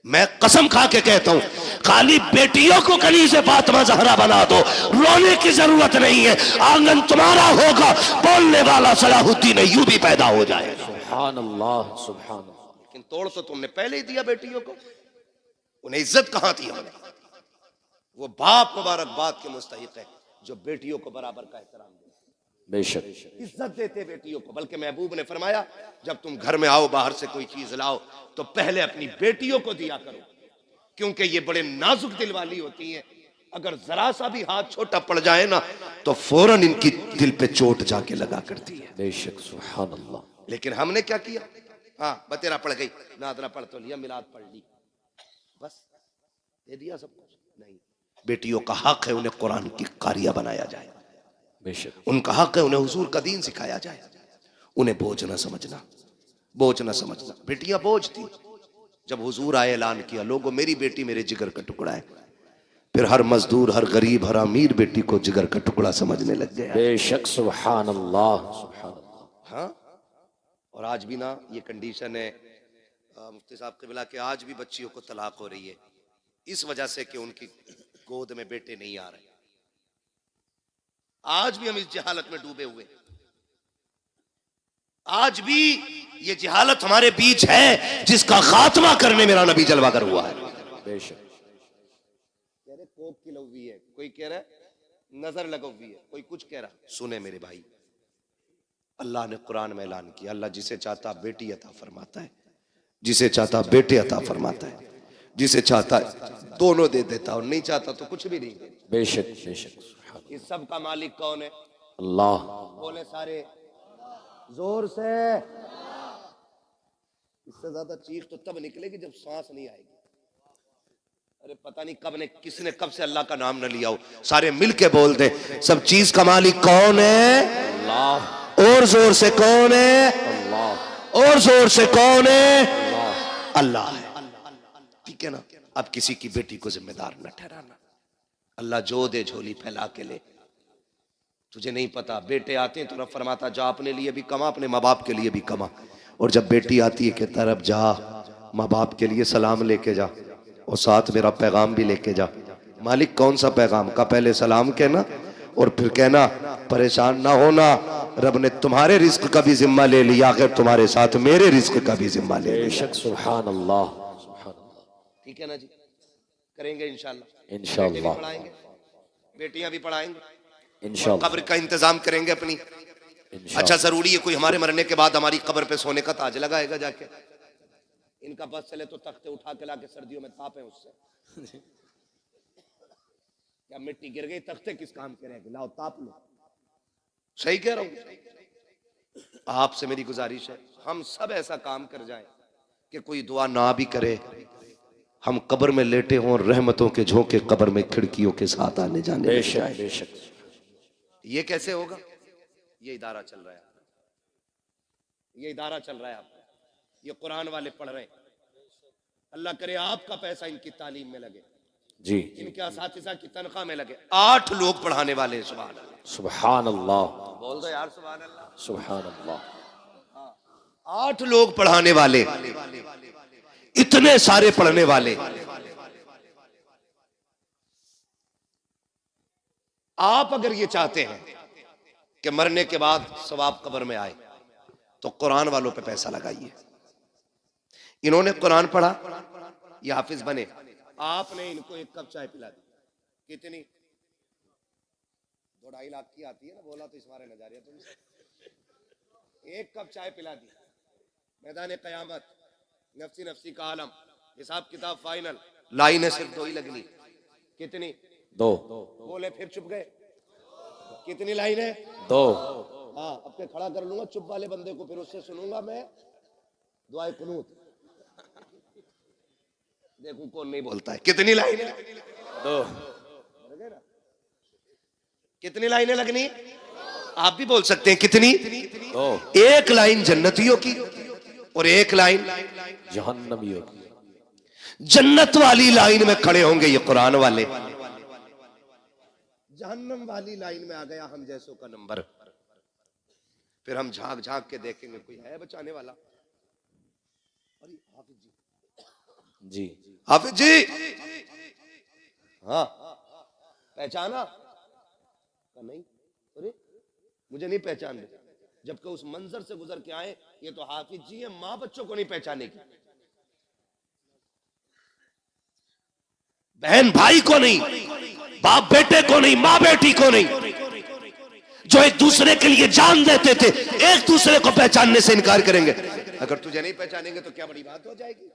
मैं कसम खा के कहता हूं खाली बेटियों को कली से फातिमा ज़हरा बना दो, रोने की जरूरत नहीं है, आंगन तुम्हारा होगा, बोलने वाला सलाहुद्दीन अय्यूबी पैदा हो जाएगा। सुभान अल्लाह, सुभान अल्लाह। लेकिन तोड़ तो तुमने पहले ही दिया बेटियों को, उन्हें इज्जत कहां थी हमने। वो बाप मुबारकबाद के मुस्तहिक है जो बेटियों को बराबर का एहतराम दे, बेशक इज्जत देते बेटियों को। बल्कि महबूब ने फरमाया जब तुम घर में आओ बाहर से कोई चीज लाओ तो पहले अपनी बेटियों को दिया करो, क्योंकि ये बड़े नाजुक दिल वाली होती हैं। अगर जरा सा भी हाथ छोटा पड़ जाए ना तो फौरन इनकी दिल पे चोट जाके लगा करती है। बेशक, सुभान अल्लाह। लेकिन हमने क्या किया, हाँ बतेरा पड़ गई, नादरा पढ़ तो लिया, मिलाद पढ़ ली, बस दे दिया सब कुछ। नहीं, बेटियों का हक है उन्हें कुरान की कारिया बनाया जाए, बेशक उनका हक है उन्हें हुजूर का दीन सिखाया जाए, उन्हें बोझ ना समझना, बोझ ना समझना। बेटियां बोझ थी, जब हुजूर आए ऐलान किया लोगों मेरी बेटी मेरे जिगर का टुकड़ा है, फिर हर मजदूर हर गरीब हर अमीर बेटी को जिगर का टुकड़ा समझने लग गया। बेशक, सुभान अल्लाह, सुभान अल्लाह। हाँ, और आज भी ना ये कंडीशन है मुफ्ती साहब क़िबला के, आज भी बच्चियों को तलाक हो रही है इस वजह से कि उनकी गोद में बेटे नहीं आ रहे। आज भी हम इस जहालत में डूबे हुए, आज भी ये जहालत हमारे बीच है जिसका खात्मा करने मेरा नबी जलवागर हुआ है। बेशक, कह रहे कोक की लवी है, कोई कह रहा है नजर लगवी है, कोई कुछ कह रहा। सुने मेरे भाई, अल्लाह ने कुरान में ऐलान किया अल्लाह जिसे चाहता बेटी अता फरमाता है, जिसे चाहता बेटे अता फरमाता है, जिसे चाहता दोनों दे देता और नहीं चाहता तो कुछ भी नहीं। बेशक बेशक। इस सब का मालिक कौन है? अल्लाह। बोले सारे जोर से। इससे ज्यादा चीख तो तब निकलेगी जब सांस नहीं आएगी। अरे पता नहीं कब ने किसने कब से अल्लाह का नाम न लिया हो, सारे मिलके बोल दे सब चीज का मालिक कौन है? अल्लाह। और जोर से कौन है? अल्लाह। और जोर से कौन है? अल्लाह है। ठीक है ना। अब किसी की बेटी को जिम्मेदार न ठहराना। अल्लाह जो दे झोली फैला के ले। तुझे नहीं पता, बेटे आते हैं तो रब फरमाता जा अपने लिए भी कमा, अपने माँ बाप के लिए भी कमा। और जब बेटी आती है कहता रब जा माँ बाप के लिए सलाम लेके जा और साथ मेरा पैगाम भी लेके जा, मालिक कौन सा पैगाम का? पहले सलाम कहना और फिर कहना परेशान ना होना, रब ने तुम्हारे रिस्क का भी जिम्मा ले लिया, अगर तुम्हारे साथ मेरे रिस्क का भी जिम्मा ले लिया। बेशक सुभान अल्लाह। ठीक है ना जी, करेंगे इंशाल्लाह। इंशाल्लाह पढ़ाएंगे, बेटियां भी पढ़ाएंगे, इंशाल्लाह कब्र का इंतजाम करेंगे अपनी। अच्छा जरूरी है कोई हमारे मरने के बाद हमारी कब्र पे सोने का ताज लगाएगा जाके? इनका बस चले तो तख्ते उठा के लाके सर्दियों में तापे उससे। क्या मिट्टी गिर गई, तख्ते किस काम के रहेंगे, लाओ ताप लो। सही कह रहा हूं। आपसे मेरी गुजारिश है हम सब ऐसा काम कर जाएं कि कोई दुआ ना भी करे, हम कब्र में लेटे हों, रहमतों के झोंके कब्र में खिड़कियों के साथ आने जाने। बेशक बेशक। ये कैसे होगा? ये इदारा चल रहा है, ये इदारा चल रहा है, आप ये कुरान वाले पढ़ रहे हैं। अल्लाह करे आपका पैसा इनकी तालीम में लगे जी, इनके असातिज़ा की तनख्वाह में लगे। 8 लोग पढ़ाने वाले हैं। सुभान अल्लाह, सुभान अल्लाह, बोल दो यार सुभान अल्लाह, सुभान अल्लाह। 8 लोग पढ़ाने वाले, इतने सारे पढ़ने वाले। आप अगर ये चाहते हैं कि मरने के बाद सवाब कब्र में आए तो कुरान वालों पे पैसा लगाइए। इन्होंने कुरान पढ़ा, ये हाफिज बने, आपने इनको 1 कप चाय पिला दी, कितनी? 2-2.5 लाख की आती है ना, बोला तो इस मारे नजारिया तुमसे। 1 कप चाय पिला दी, मैदान कयामत, नफसी नफसी का आलम, हिसाब किताब फाइनल, लाइनें सिर्फ 2 ही लगनी। कितनी? 2। बोले फिर चुप गए। कितनी लाइन है? 2। हाँ, अब मैं खड़ा कर लूंगा चुप वाले बंदे को, फिर उससे सुनूंगा मैं दुआए कुनूत, देखूं कौन नहीं बोलता है। कितनी लाइन है? 2। कितनी लाइनें लगनी? आप भी बोल सकते हैं कितनी? 2। 1 लाइन जन्नतियों की और 1 लाइन जहन्नमियों की। जन्नत वाली लाइन में खड़े होंगे ये कुरान वाले, जहन्नम वाली लाइन में आ गया हम जैसों का नंबर। फिर हम झांक झांक के देखेंगे कोई है बचाने वाला। अरे हाफिज जी, जी हाफिज जी, हाँ पहचाना? नहीं, अरे मुझे नहीं पहचान रहे, जबकि उस मंजर से गुजर के आए, ये तो हाफिज जी है, माँ बच्चों को नहीं पहचानेगी, बहन भाई को नहीं, बाप बेटे को नहीं, माँ बेटी को नहीं, जो एक दूसरे के लिए जान देते थे, एक दूसरे को पहचानने से इनकार करेंगे। अगर तुझे नहीं पहचानेंगे तो क्या बड़ी बात हो जाएगी?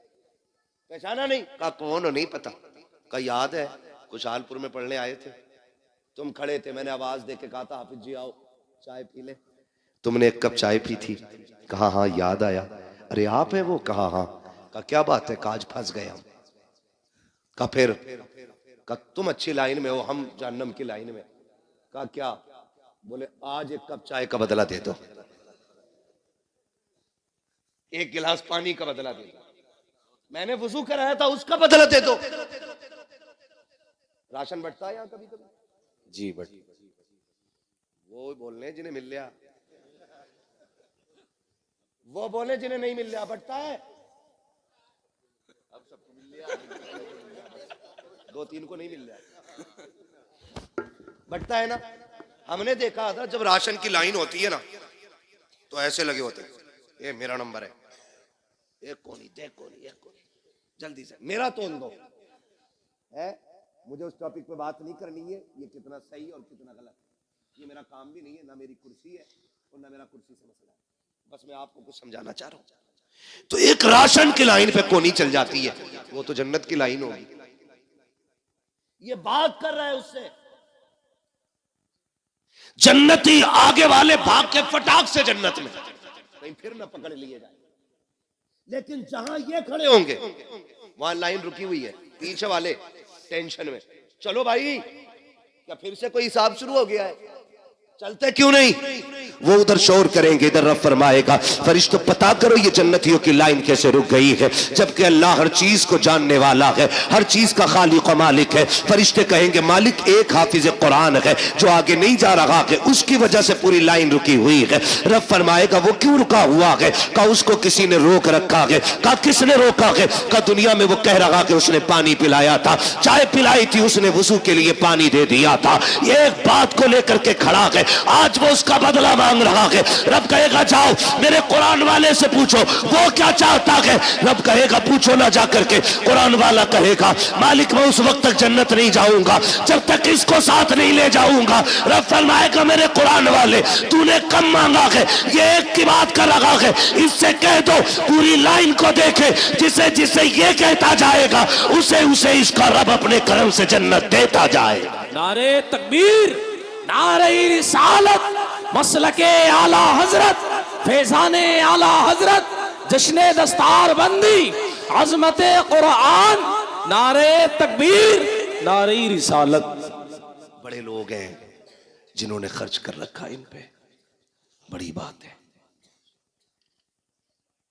पहचाना नहीं? कहा कौन हो? नहीं पता। कहा याद है खुशहालपुर में पढ़ने आए थे, तुम खड़े थे, मैंने आवाज दे के कहा था हाफिज जी आओ चाय पी ले, तुमने 1 कप चाय पी थी। कहा हाँ याद आया। अरे आप है वो? कहा हाँ। कहा क्या बात है? काज फंस गए हम। कहा फिर? कहा तुम अच्छी लाइन में हो, हम जहन्नम की लाइन में। कहा क्या? बोले आज 1 कप चाय का बदला दे दो, 1 गिलास पानी का बदला दे दो, मैंने वुजू कराया था उसका बदला दे दो। राशन बंटता है यहाँ कभी कभी? जी बट वो बोलने जिन्हें मिल लिया, वो बोले जिन्हें नहीं मिल लिया। बंटता है? अब सबको मिल लिया, 2-3 को नहीं मिल रहा, बंटता है ना। हमने देखा था जब राशन की लाइन होती है ना तो ऐसे लगे होते हैं, ये मेरा नंबर है, एक कोनी, देख कोनी, एक कोनी, जल्दी से मेरा तोल दो है। मुझे उस टॉपिक पे बात नहीं करनी है, ये कितना सही और कितना गलत, ये मेरा काम भी नहीं है, ना मेरी कुर्सी है और ना मेरा कुर्सी से मसला है, बस मैं आपको कुछ समझाना चाह रहा हूं। तो एक राशन की लाइन पे कोनी चल जाती है, वो तो जन्नत की लाइन होगी। ये बात कर रहा है उससे, जन्नती आगे वाले भाग के फटाक से जन्नत में, कहीं फिर ना पकड़ लिए जाए। लेकिन जहां ये खड़े होंगे वहां लाइन रुकी हुई है, पीछे वाले टेंशन में, चलो भाई क्या फिर से कोई हिसाब शुरू हो गया है, चलते क्यों नहीं? वो उधर शोर करेंगे, इधर रब फरमाएगा फरिश्तों पता करो ये जन्नतियों की लाइन कैसे रुक गई है, जबकि अल्लाह हर चीज को जानने वाला है, हर चीज का खालिक व मालिक है। फरिश्ते कहेंगे मालिक एक हाफिज कुरान है जो आगे नहीं जा रहा है, उसकी वजह से पूरी लाइन रुकी हुई है। रब फरमाएगा वो क्यों रुका हुआ है? कहा उसको किसी ने रोक रखा है। कहा किसने रोका है? कहा दुनिया में वो कह रहा कि उसने पानी पिलाया था, चाय पिलाई थी, उसने वुजू के लिए पानी दे दिया था। ये एक बात को लेकर के खड़ा है, आज वो उसका बदला मांग रहा है। रब कहेगा जाओ मेरे कुरान वाले से पूछो वो क्या चाहता है। रब कहेगा पूछो ना जाकर के। कुरान वाला कहेगा मालिक मैं उस वक्त तक जन्नत नहीं जाऊंगा जब तक इसको साथ नहीं ले जाऊंगा। रब फरमाएगा मेरे कुरान वाले तूने कम मांगा है, ये एक की बात कर रहा है, इससे कह दो पूरी लाइन को देखे, जिसे जिसे ये कहता जाएगा उसे उसे इसका रब अपने करम से जन्नत देता जाएगा। नारे तकबीर, नारे रिसालत, मसलके आला हजरत, फैजाने आला हजरत, जश्ने दस्तार बंदी, अजमते कुरान, नारे तकबीर, नारे रिसालत। बड़े लोग हैं जिन्होंने खर्च कर रखा इन पे, बड़ी बात है,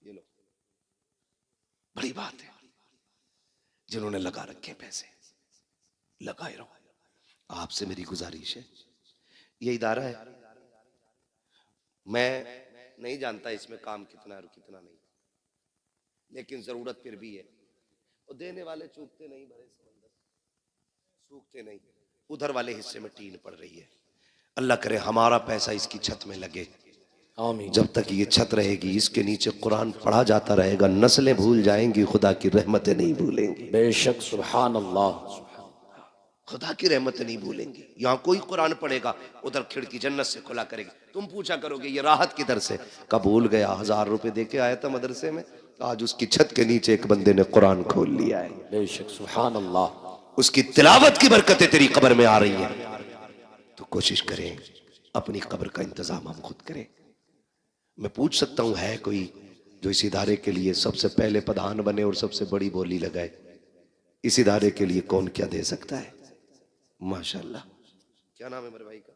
ये लो बड़ी बात है। जिन्होंने लगा रखे पैसे लगाए रहो। आपसे मेरी गुजारिश है, ये इदारा है, मैं नहीं जानता इसमें काम कितना और कितना नहीं, लेकिन जरूरत फिर भी है। और देने वाले चूकते नहीं, भरे समंदर सूखते नहीं। उधर वाले हिस्से में टीन पड़ रही है, अल्लाह करे हमारा पैसा इसकी छत में लगे। आमीन। जब तक ये छत रहेगी इसके नीचे कुरान पढ़ा जाता रहेगा, नस्लें भूल जाएंगी, खुदा की रहमतें नहीं भूलेंगी। बेशक सुभान अल्लाह, खुदा की रहमतें नहीं भूलेंगी। यहाँ कोई कुरान पढ़ेगा उधर खिड़की जन्नत से खुला करेगी। तुम पूछा करोगे ये राहत किधर से? कबूल गया, 1000 रुपए दे के आया था मदरसे में, आज उसकी छत के नीचे एक बंदे ने कुरान खोल लिया है। बेशक सुभान अल्लाह। उसकी तिलावत की बरकतें तेरी कब्र में आ रही हैं। तो कोशिश करें अपनी कब्र का इंतजाम हम खुद करें। मैं पूछ सकता हूं है कोई जो इस इदारे के लिए सबसे पहले प्रधान बने और सबसे बड़ी बोली लगाए? इस इदारे के लिए कौन क्या दे सकता है? माशाल्लाह। क्या नाम है मेरे भाई का?